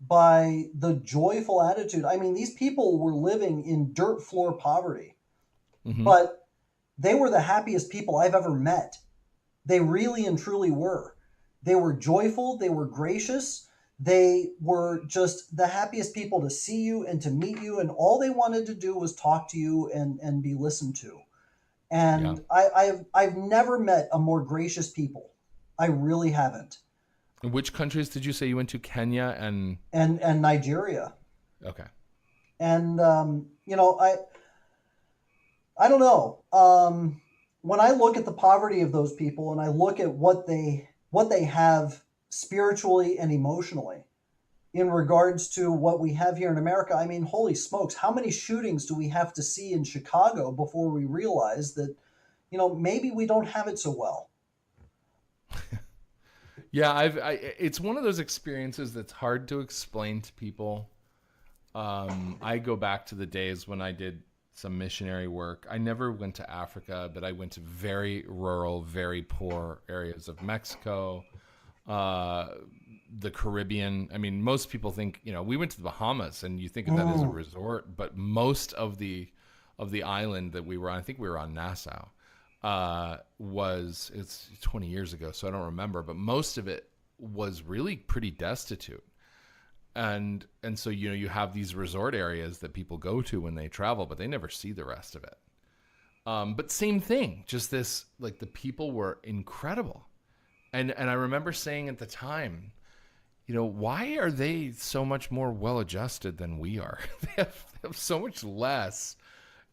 by the joyful attitude. I mean, these people were living in dirt floor poverty, Hmm. but they were the happiest people I've ever met. They really and truly were. They were joyful, they were gracious, they were just the happiest people to see you and to meet you, and all they wanted to do was talk to you and be listened to. Yeah. And I've never met a more gracious people. I really haven't. And which countries did you say you went to? Kenya and. And Nigeria. Okay. And I don't know. When I look at the poverty of those people and I look at what they have spiritually and emotionally in regards to what we have here in America, I mean, holy smokes, how many shootings do we have to see in Chicago before we realize that, maybe we don't have it so well? Yeah, it's one of those experiences that's hard to explain to people. I go back to the days when I did some missionary work. I never went to Africa, but I went to very rural, very poor areas of Mexico, the Caribbean. I mean, most people think, we went to the Bahamas and you think of that as a resort, but most of the island that we were on, I think we were on Nassau, it's 20 years ago, so I don't remember, but most of it was really pretty destitute. And so, you have these resort areas that people go to when they travel, but they never see the rest of it. But same thing, just this, like, the people were incredible. And I remember saying at the time, why are they so much more well-adjusted than we are? They have so much less,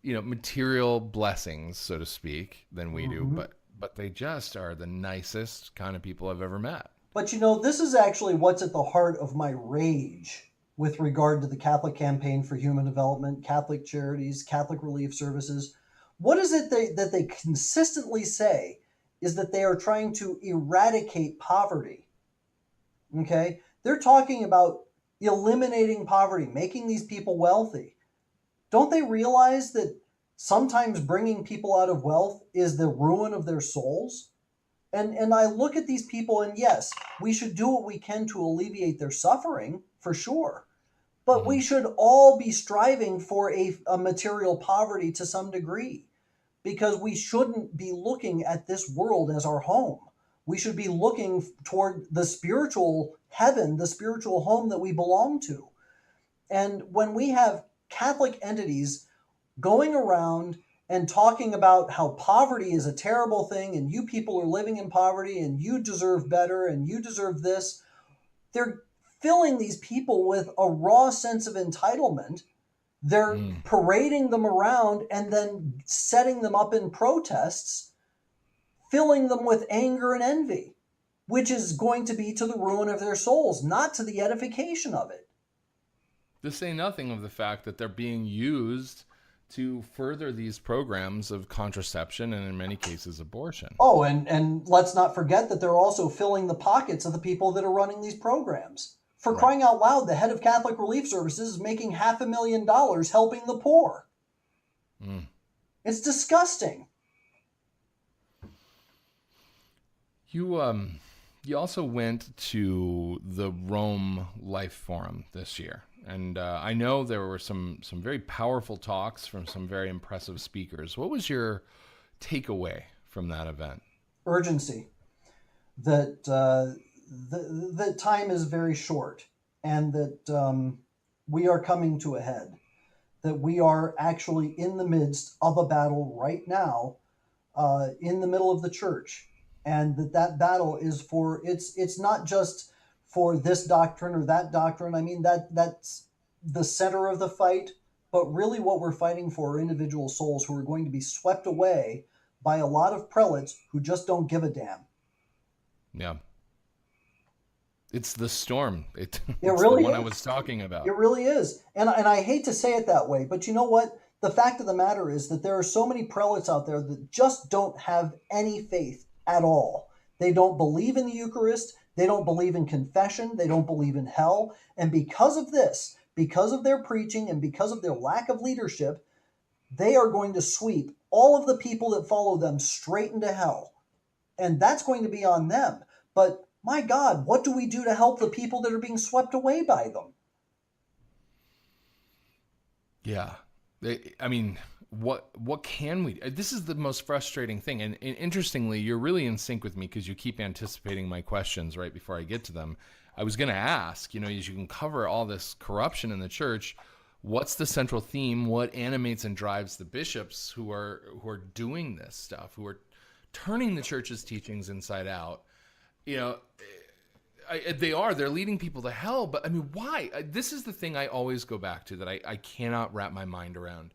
material blessings, so to speak, than we do. But they just are the nicest kind of people I've ever met. But this is actually what's at the heart of my rage with regard to the Catholic Campaign for Human Development, Catholic Charities, Catholic Relief Services. What is it that they consistently say is that they are trying to eradicate poverty? Okay? They're talking about eliminating poverty, making these people wealthy. Don't they realize that sometimes bringing people out of wealth is the ruin of their souls? And I look at these people, and yes, we should do what we can to alleviate their suffering, for sure. But we should all be striving for a material poverty to some degree, because we shouldn't be looking at this world as our home. We should be looking toward the spiritual heaven, the spiritual home that we belong to. And when we have Catholic entities going around and talking about how poverty is a terrible thing and you people are living in poverty and you deserve better and you deserve this, they're filling these people with a raw sense of entitlement. They're parading them around and then setting them up in protests, filling them with anger and envy, which is going to be to the ruin of their souls, not to the edification of it. To say nothing of the fact that they're being used to further these programs of contraception and, in many cases, abortion. Oh, and let's not forget that they're also filling the pockets of the people that are running these programs. For crying out loud, the head of Catholic Relief Services is making $500,000 helping the poor. It's disgusting. You also went to the Rome Life Forum this year. And I know there were some very powerful talks from some very impressive speakers. What was your takeaway from that event? Urgency. That time is very short. and that we are coming to a head, that we are actually in the midst of a battle right now, in the middle of the church, and that battle is for, it's not just for this doctrine or that doctrine. I mean, that's the center of the fight, but really what we're fighting for are individual souls who are going to be swept away by a lot of prelates who just don't give a damn. Yeah. It's the storm. It's really the one is. I was talking about. It really is. And I hate to say it that way, but you know what? The fact of the matter is that there are so many prelates out there that just don't have any faith at all. They don't believe in the Eucharist. They don't believe in confession. They don't believe in hell. And because of this, because of their preaching and because of their lack of leadership, they are going to sweep all of the people that follow them straight into hell. And that's going to be on them. But my God, what do we do to help the people that are being swept away by them? Yeah. I mean, what can we do? This is the most frustrating thing. And interestingly, you're really in sync with me because you keep anticipating my questions right before I get to them. I was going to ask, as you can cover all this corruption in the church, what's the central theme? What animates and drives the bishops who are doing this stuff, who are turning the church's teachings inside out? They're leading people to hell, but I mean, why? This is the thing I always go back to that I cannot wrap my mind around.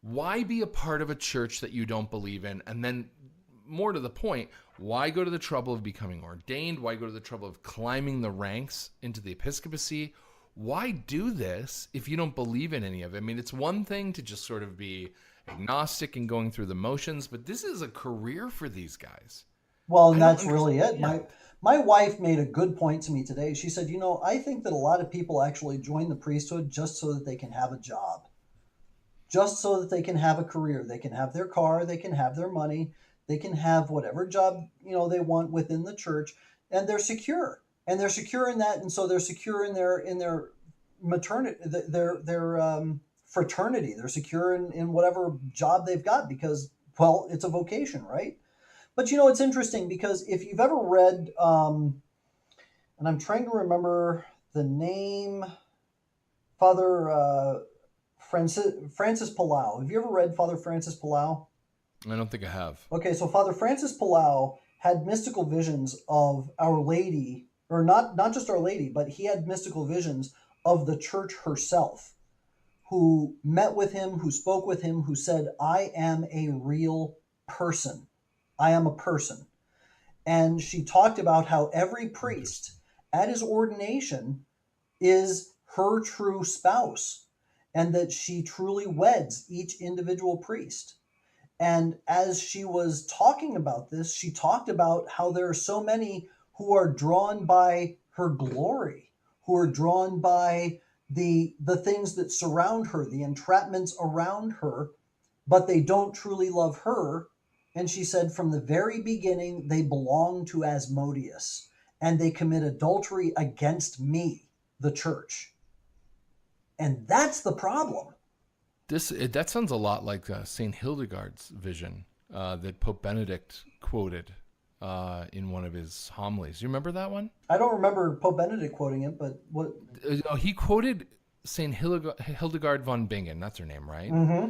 Why be a part of a church that you don't believe in? And then more to the point, why go to the trouble of becoming ordained? Why go to the trouble of climbing the ranks into the episcopacy? Why do this if you don't believe in any of it? I mean, it's one thing to just sort of be agnostic and going through the motions, but this is a career for these guys. Well, and that's really it. My wife made a good point to me today. She said, I think that a lot of people actually join the priesthood just so that they can have a job, just so that they can have a career. They can have their car, they can have their money, they can have whatever job, they want within the church, and they're secure. And they're secure in that, and so they're secure in their maternity, their fraternity. They're secure in whatever job they've got because, well, it's a vocation, right? But it's interesting because if you've ever read, and I'm trying to remember the name, Father Francis Palau. Have you ever read Father Francis Palau? I don't think I have. Okay, so Father Francis Palau had mystical visions of Our Lady, or not just Our Lady, but he had mystical visions of the church herself, who met with him, who spoke with him, who said, I am a real person. I am a person. And she talked about how every priest at his ordination is her true spouse and that she truly weds each individual priest. And as she was talking about this, she talked about how there are so many who are drawn by her glory, who are drawn by the things that surround her, the entrapments around her, but they don't truly love her. And she said from the very beginning, they belong to Asmodeus and they commit adultery against me, the church. And that's the problem. That sounds a lot like St. Hildegard's vision that Pope Benedict quoted in one of his homilies. You remember that one? I don't remember Pope Benedict quoting it, but what? He quoted St. Hildegard von Bingen. That's her name, right? Mm-hmm.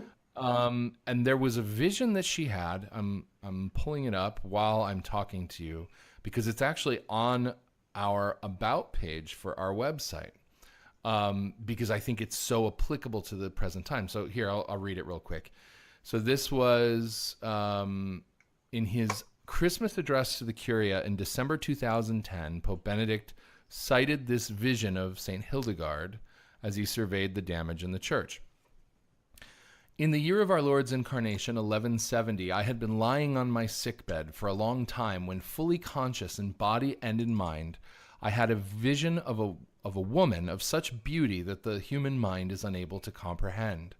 And there was a vision that she had. I'm pulling it up while I'm talking to you because it's actually on our About page for our website. Because I think it's so applicable to the present time. So here, I'll read it real quick. So this was in his Christmas address to the Curia in December 2010. Pope Benedict cited this vision of St. Hildegard as he surveyed the damage in the church. In the year of our Lord's incarnation, 1170, I had been lying on my sickbed for a long time when fully conscious in body and in mind, I had a vision of a woman of such beauty that the human mind is unable to comprehend.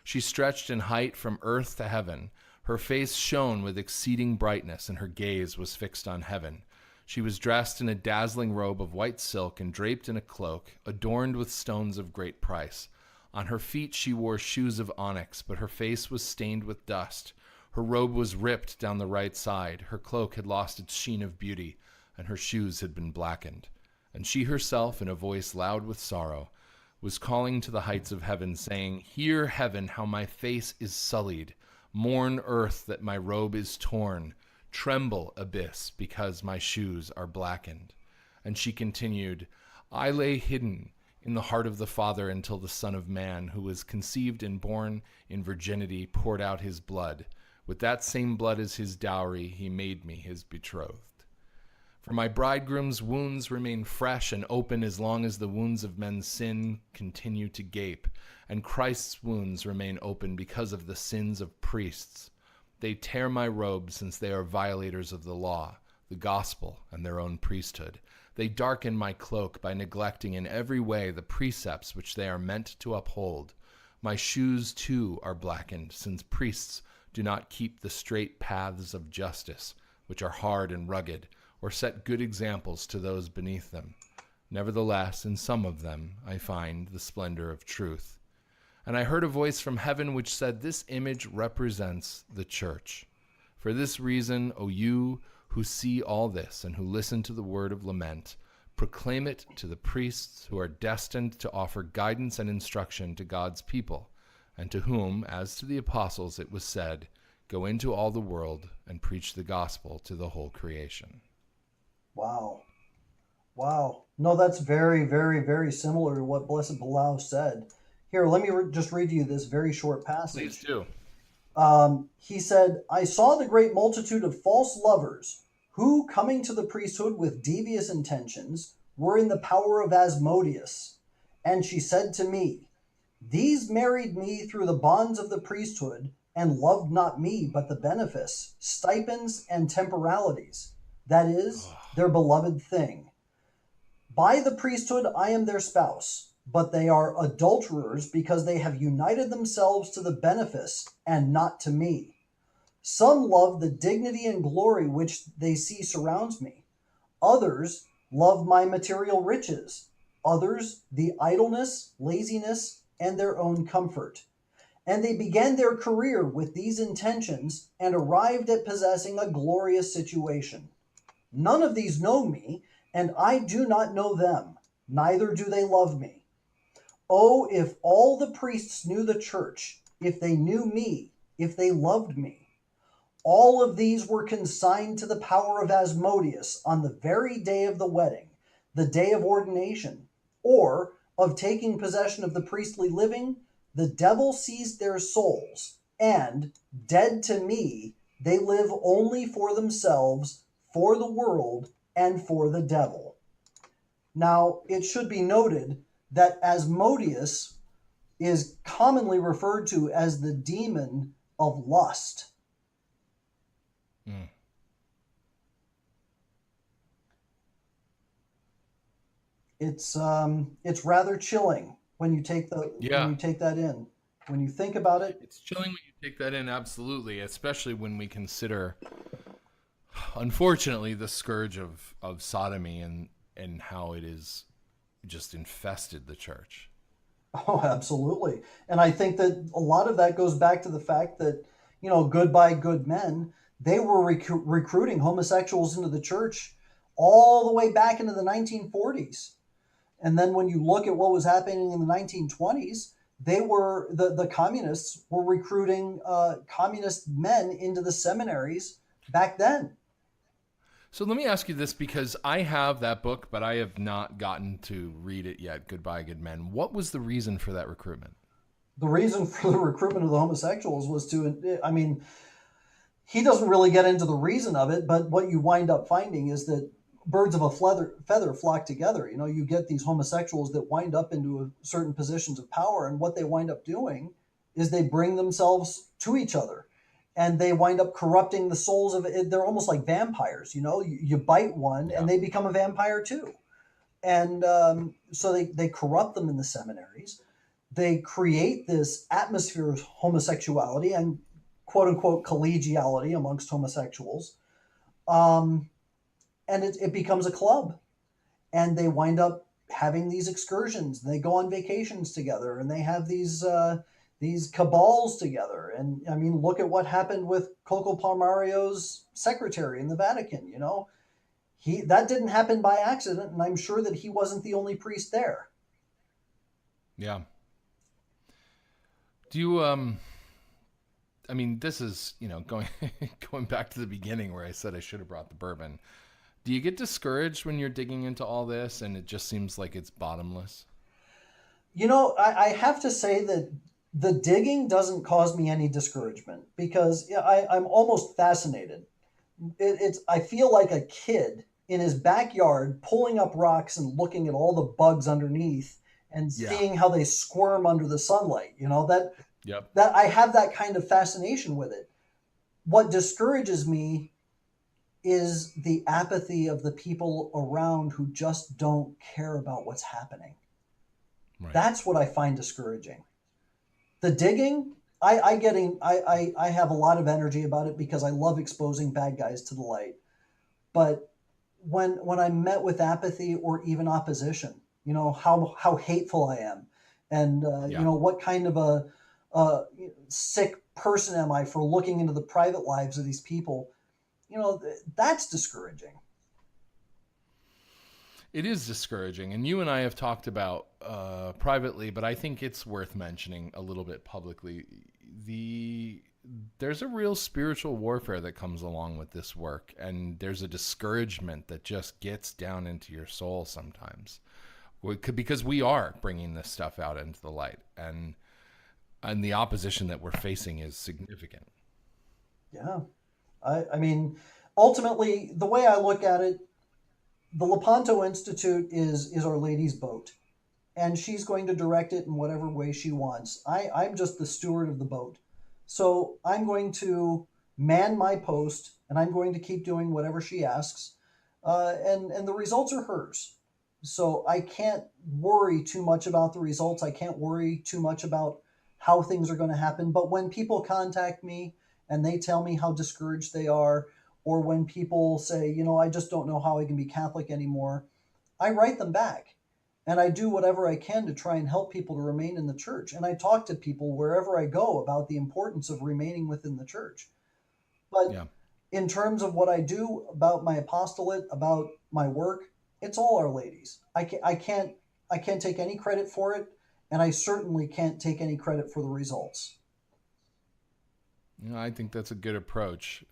She stretched in height from earth to heaven. Her face shone with exceeding brightness, and her gaze was fixed on heaven. She was dressed in a dazzling robe of white silk and draped in a cloak, adorned with stones of great price. On her feet she wore shoes of onyx, but her face was stained with dust. Her robe was ripped down the right side. Her cloak had lost its sheen of beauty, and her shoes had been blackened. And she herself, in a voice loud with sorrow, was calling to the heights of heaven, saying, Hear, heaven, how my face is sullied. Mourn, earth, that my robe is torn. Tremble, abyss, because my shoes are blackened. And she continued, I lay hidden in the heart of the Father until the Son of Man, who was conceived and born in virginity, poured out his blood. With that same blood as his dowry, he made me his betrothed. For my bridegroom's wounds remain fresh and open as long as the wounds of men's sin continue to gape, and Christ's wounds remain open because of the sins of priests. They tear my robe since they are violators of the law, the gospel, and their own priesthood. They darken my cloak by neglecting in every way the precepts which they are meant to uphold. My shoes, too, are blackened, since priests do not keep the straight paths of justice, which are hard and rugged, or set good examples to those beneath them. Nevertheless, in some of them I find the splendor of truth. And I heard a voice from heaven which said, This image represents the church. For this reason, O you who see all this and who listen to the word of lament, proclaim it to the priests who are destined to offer guidance and instruction to God's people, and to whom, as to the apostles, it was said, Go into all the world and preach the gospel to the whole creation. Wow. Wow. No, that's very, very, very similar to what Blessed Bilal said. Here, let me just read you this very short passage. Please do. He said, I saw the great multitude of false lovers who, coming to the priesthood with devious intentions, were in the power of Asmodeus. And she said to me, These married me through the bonds of the priesthood, and loved not me but the benefice, stipends, and temporalities, that is, their beloved thing. By the priesthood I am their spouse, but they are adulterers because they have united themselves to the benefice and not to me. Some love the dignity and glory which they see surrounds me. Others love my material riches. Others the idleness, laziness, and their own comfort. And they began their career with these intentions and arrived at possessing a glorious situation. None of these know me, and I do not know them, neither do they love me. Oh, if all the priests knew the church, if they knew me, if they loved me. All of these were consigned to the power of Asmodeus on the very day of the wedding, the day of ordination, or of taking possession of the priestly living. The devil seized their souls, and, dead to me, they live only for themselves, for the world, and for the devil. Now, it should be noted that Asmodeus is commonly referred to as the demon of lust. It's rather chilling when you take when you take that in. When you think about it, It's chilling when you take that in, absolutely, especially when we consider, unfortunately, the scourge of sodomy and how it is just infested the church. oh, absolutely. And I think that a lot of that goes back to the fact that, Goodbye Good Men, they were recruiting homosexuals into the church all the way back into the 1940s. And then when you look at what was happening in the 1920s, the communists were recruiting communist men into the seminaries back then. So let me ask you this, because I have that book, but I have not gotten to read it yet, Goodbye Good Men. What was the reason for that recruitment? The reason for the recruitment of the homosexuals was he doesn't really get into the reason of it, but what you wind up finding is that birds of a feather flock together. You get these homosexuals that wind up into certain positions of power, and what they wind up doing is they bring themselves to each other, and they wind up corrupting the souls of it. They're almost like vampires. You bite one, and they become a vampire too. And so they corrupt them in the seminaries. They create this atmosphere of homosexuality and quote unquote collegiality amongst homosexuals. And it becomes a club, and they wind up having these excursions. They go on vacations together, and they have these cabals together. And I mean, look at what happened with Coco Palmario's secretary in the Vatican. that didn't happen by accident, and I'm sure that he wasn't the only priest there. Yeah. Do you, I mean, this is, going going back to the beginning where I said I should have brought the bourbon. Do you get discouraged when you're digging into all this and it just seems like it's bottomless? I have to say that the digging doesn't cause me any discouragement because I'm almost fascinated. I feel like a kid in his backyard pulling up rocks and looking at all the bugs underneath and seeing how they squirm under the sunlight. Yep. That I have that kind of fascination with it. What discourages me is the apathy of the people around who just don't care about what's happening. Right. That's what I find discouraging. The digging, I have a lot of energy about it because I love exposing bad guys to the light. But when I'm met with apathy or even opposition, how hateful I am, and what kind of a sick person am I for looking into the private lives of these people? That's discouraging. It is discouraging, and you and I have talked about privately, but I think it's worth mentioning a little bit publicly. There's a real spiritual warfare that comes along with this work, and there's a discouragement that just gets down into your soul sometimes, because we are bringing this stuff out into the light, and the opposition that we're facing is significant. Yeah, I mean, ultimately, the way I look at it, the Lepanto Institute is Our Lady's boat, and she's going to direct it in whatever way she wants. I'm just the steward of the boat. So I'm going to man my post, and I'm going to keep doing whatever she asks, and the results are hers. So I can't worry too much about the results. I can't worry too much about how things are going to happen. But when people contact me and they tell me how discouraged they are, or when people say, I just don't know how I can be Catholic anymore, I write them back. And I do whatever I can to try and help people to remain in the church. And I talk to people wherever I go about the importance of remaining within the church. But in terms of what I do about my apostolate, about my work, it's all Our Lady's. I can't take any credit for it, and I certainly can't take any credit for the results. I think that's a good approach.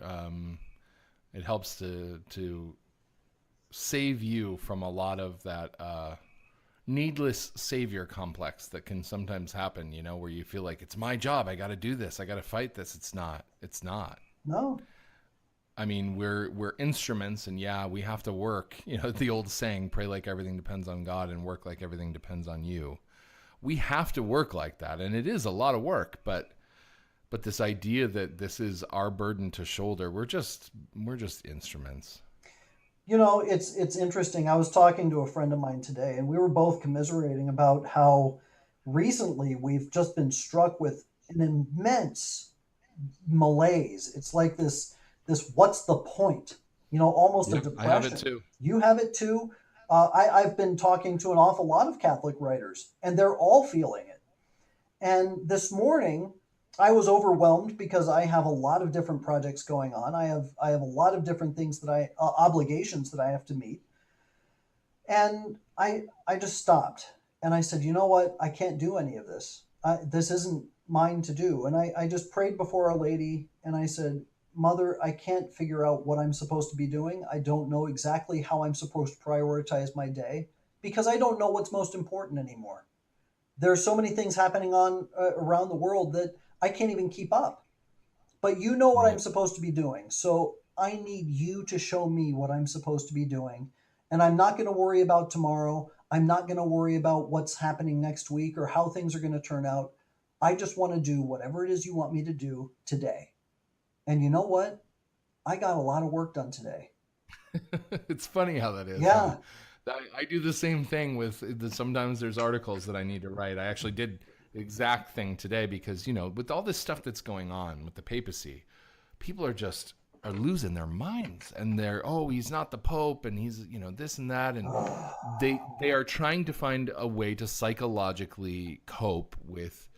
It helps to save you from a lot of that needless savior complex that can sometimes happen, where you feel like it's my job. I got to do this. I got to fight this. It's not. No. I mean, we're instruments, and we have to work. The old saying, pray like everything depends on God and work like everything depends on you. We have to work like that. And it is a lot of work, but this idea that this is our burden to shoulder, we're just instruments. It's interesting. I was talking to a friend of mine today, and we were both commiserating about how recently we've just been struck with an immense malaise. It's like this what's the point? Almost a depression. I have it too. You have it too. I've been talking to an awful lot of Catholic writers, and they're all feeling it. And this morning, I was overwhelmed because I have a lot of different projects going on. I have a lot of different things that obligations that I have to meet. And I just stopped and I said, you know what? I can't do any of this. This isn't mine to do. And I just prayed before Our Lady and I said, Mother, I can't figure out what I'm supposed to be doing. I don't know exactly how I'm supposed to prioritize my day because I don't know what's most important anymore. There are so many things happening around the world that I can't even keep up. But you know what I'm supposed to be doing. So I need you to show me what I'm supposed to be doing. And I'm not going to worry about tomorrow. I'm not going to worry about what's happening next week or how things are going to turn out. I just want to do whatever it is you want me to do today. And you know what? I got a lot of work done today. It's funny how that is. Yeah. I do the same thing with sometimes there's articles that I need to write. I actually did the exact thing today because, with all this stuff that's going on with the papacy, people are losing their minds and he's not the Pope and he's, this and that. And they are trying to find a way to psychologically cope with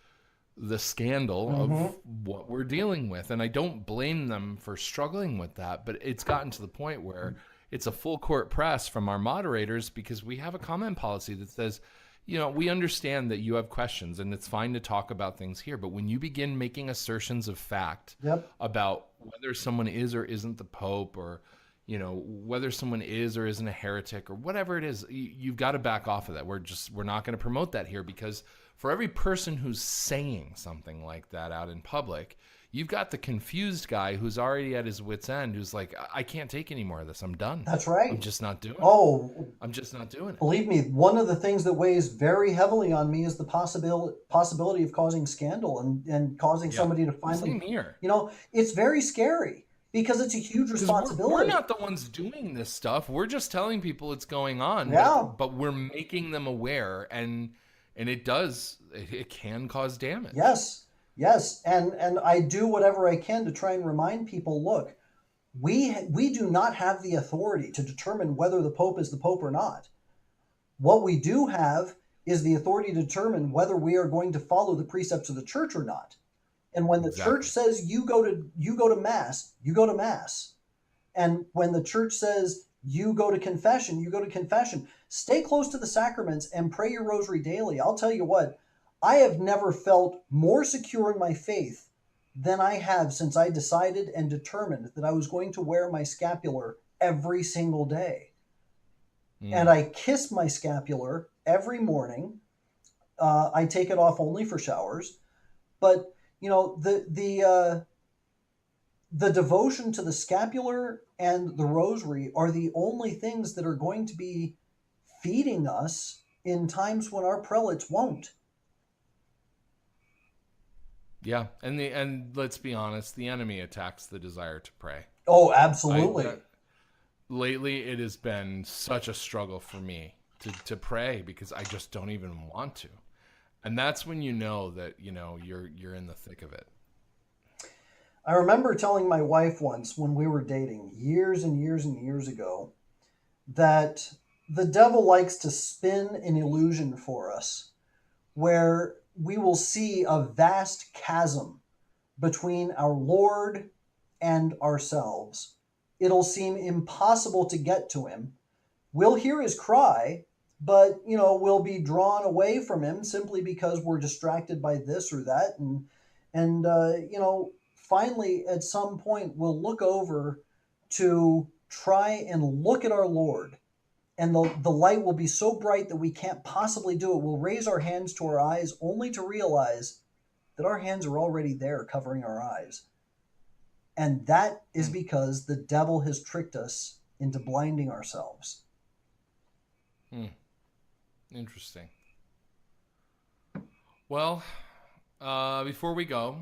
the scandal of what we're dealing with. And I don't blame them for struggling with that, but it's gotten to the point where it's a full court press from our moderators, because we have a comment policy that says, we understand that you have questions and it's fine to talk about things here. But when you begin making assertions of fact about whether someone is or isn't the Pope, or, whether someone is or isn't a heretic, or whatever it is, you've got to back off of that. We're not going to promote that here, because for every person who's saying something like that out in public, you've got the confused guy who's already at his wit's end, who's like, I can't take any more of this. I'm done. That's right. I'm just not doing it. I'm just not doing it. Believe me, one of the things that weighs very heavily on me is the possibility of causing scandal and causing somebody to finally... Same here. It's very scary, because it's a huge responsibility. We're not the ones doing this stuff. We're just telling people it's going on. Yeah. But we're making them aware, and it can cause damage. Yes, and I do whatever I can to try and remind people, look, we do not have the authority to determine whether the Pope is the Pope or not. What we do have is the authority to determine whether we are going to follow the precepts of the church or not. And when the church says you go to mass, you go to mass. And when the church says you go to confession, you go to confession. Stay close to the sacraments and pray your rosary daily. I'll tell you what, I have never felt more secure in my faith than I have since I decided and determined that I was going to wear my scapular every single day. And I kiss my scapular every morning. I take it off only for showers. But, the devotion to the scapular and the rosary are the only things that are going to be feeding us in times when our prelates won't. Yeah, and let's be honest, the enemy attacks the desire to pray. Oh, absolutely. Lately, it has been such a struggle for me to pray, because I just don't even want to. And that's when you know that, you're in the thick of it. I remember telling my wife once, when we were dating years and years and years ago, that the devil likes to spin an illusion for us where we will see a vast chasm between our Lord and ourselves. It'll seem impossible to get to him. We'll hear his cry, but, we'll be drawn away from him simply because we're distracted by this or that. And finally, at some point, we'll look over to try and look at our Lord. And the light will be so bright that we can't possibly do it. We'll raise our hands to our eyes only to realize that our hands are already there covering our eyes. And that is because the devil has tricked us into blinding ourselves. Interesting. Well, before we go,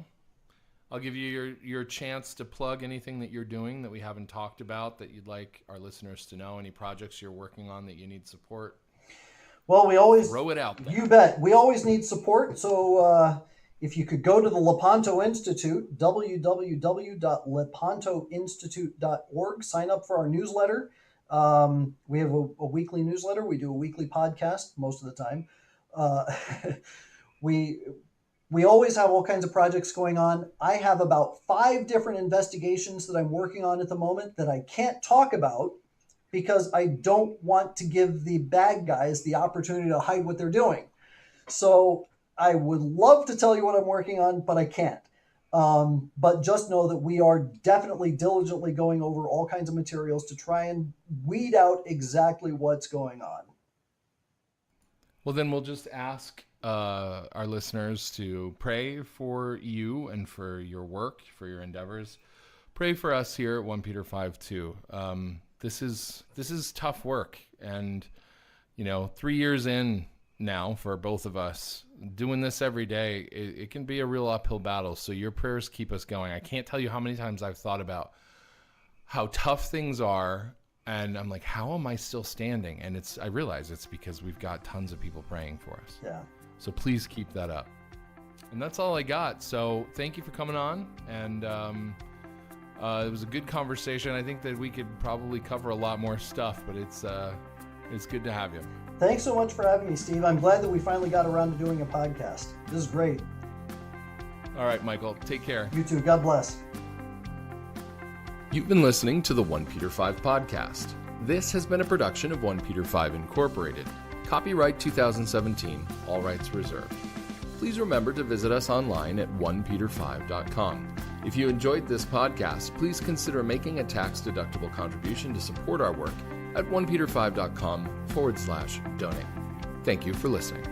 I'll give you your chance to plug anything that you're doing that we haven't talked about that you'd like our listeners to know, any projects you're working on that you need support. Well, we always throw it out there. You bet. We always need support. So if you could go to the Lepanto Institute, www.lepantoinstitute.org, sign up for our newsletter. We have a weekly newsletter. We do a weekly podcast most of the time. We always have all kinds of projects going on. I have about 5 different investigations that I'm working on at the moment that I can't talk about because I don't want to give the bad guys the opportunity to hide what they're doing. So I would love to tell you what I'm working on, but I can't. But just know that we are definitely diligently going over all kinds of materials to try and weed out exactly what's going on. Well, then we'll just ask our listeners to pray for you and for your work, for your endeavors. Pray for us here at OnePeterFive too. This is tough work, and 3 years in now for both of us doing this every day, it can be a real uphill battle. So your prayers keep us going. I can't tell you how many times I've thought about how tough things are, and I'm like, how am I still standing? And I realize it's because we've got tons of people praying for us. Yeah. So please keep that up. And that's all I got. So thank you for coming on. And it was a good conversation. I think that we could probably cover a lot more stuff, but it's good to have you. Thanks so much for having me, Steve. I'm glad that we finally got around to doing a podcast. This is great. All right, Michael, take care. You too. God bless. You've been listening to the OnePeterFive podcast. This has been a production of OnePeterFive Incorporated. Copyright 2017, all rights reserved. Please remember to visit us online at OnePeterFive.com. If you enjoyed this podcast, please consider making a tax-deductible contribution to support our work at OnePeterFive.com/donate. Thank you for listening.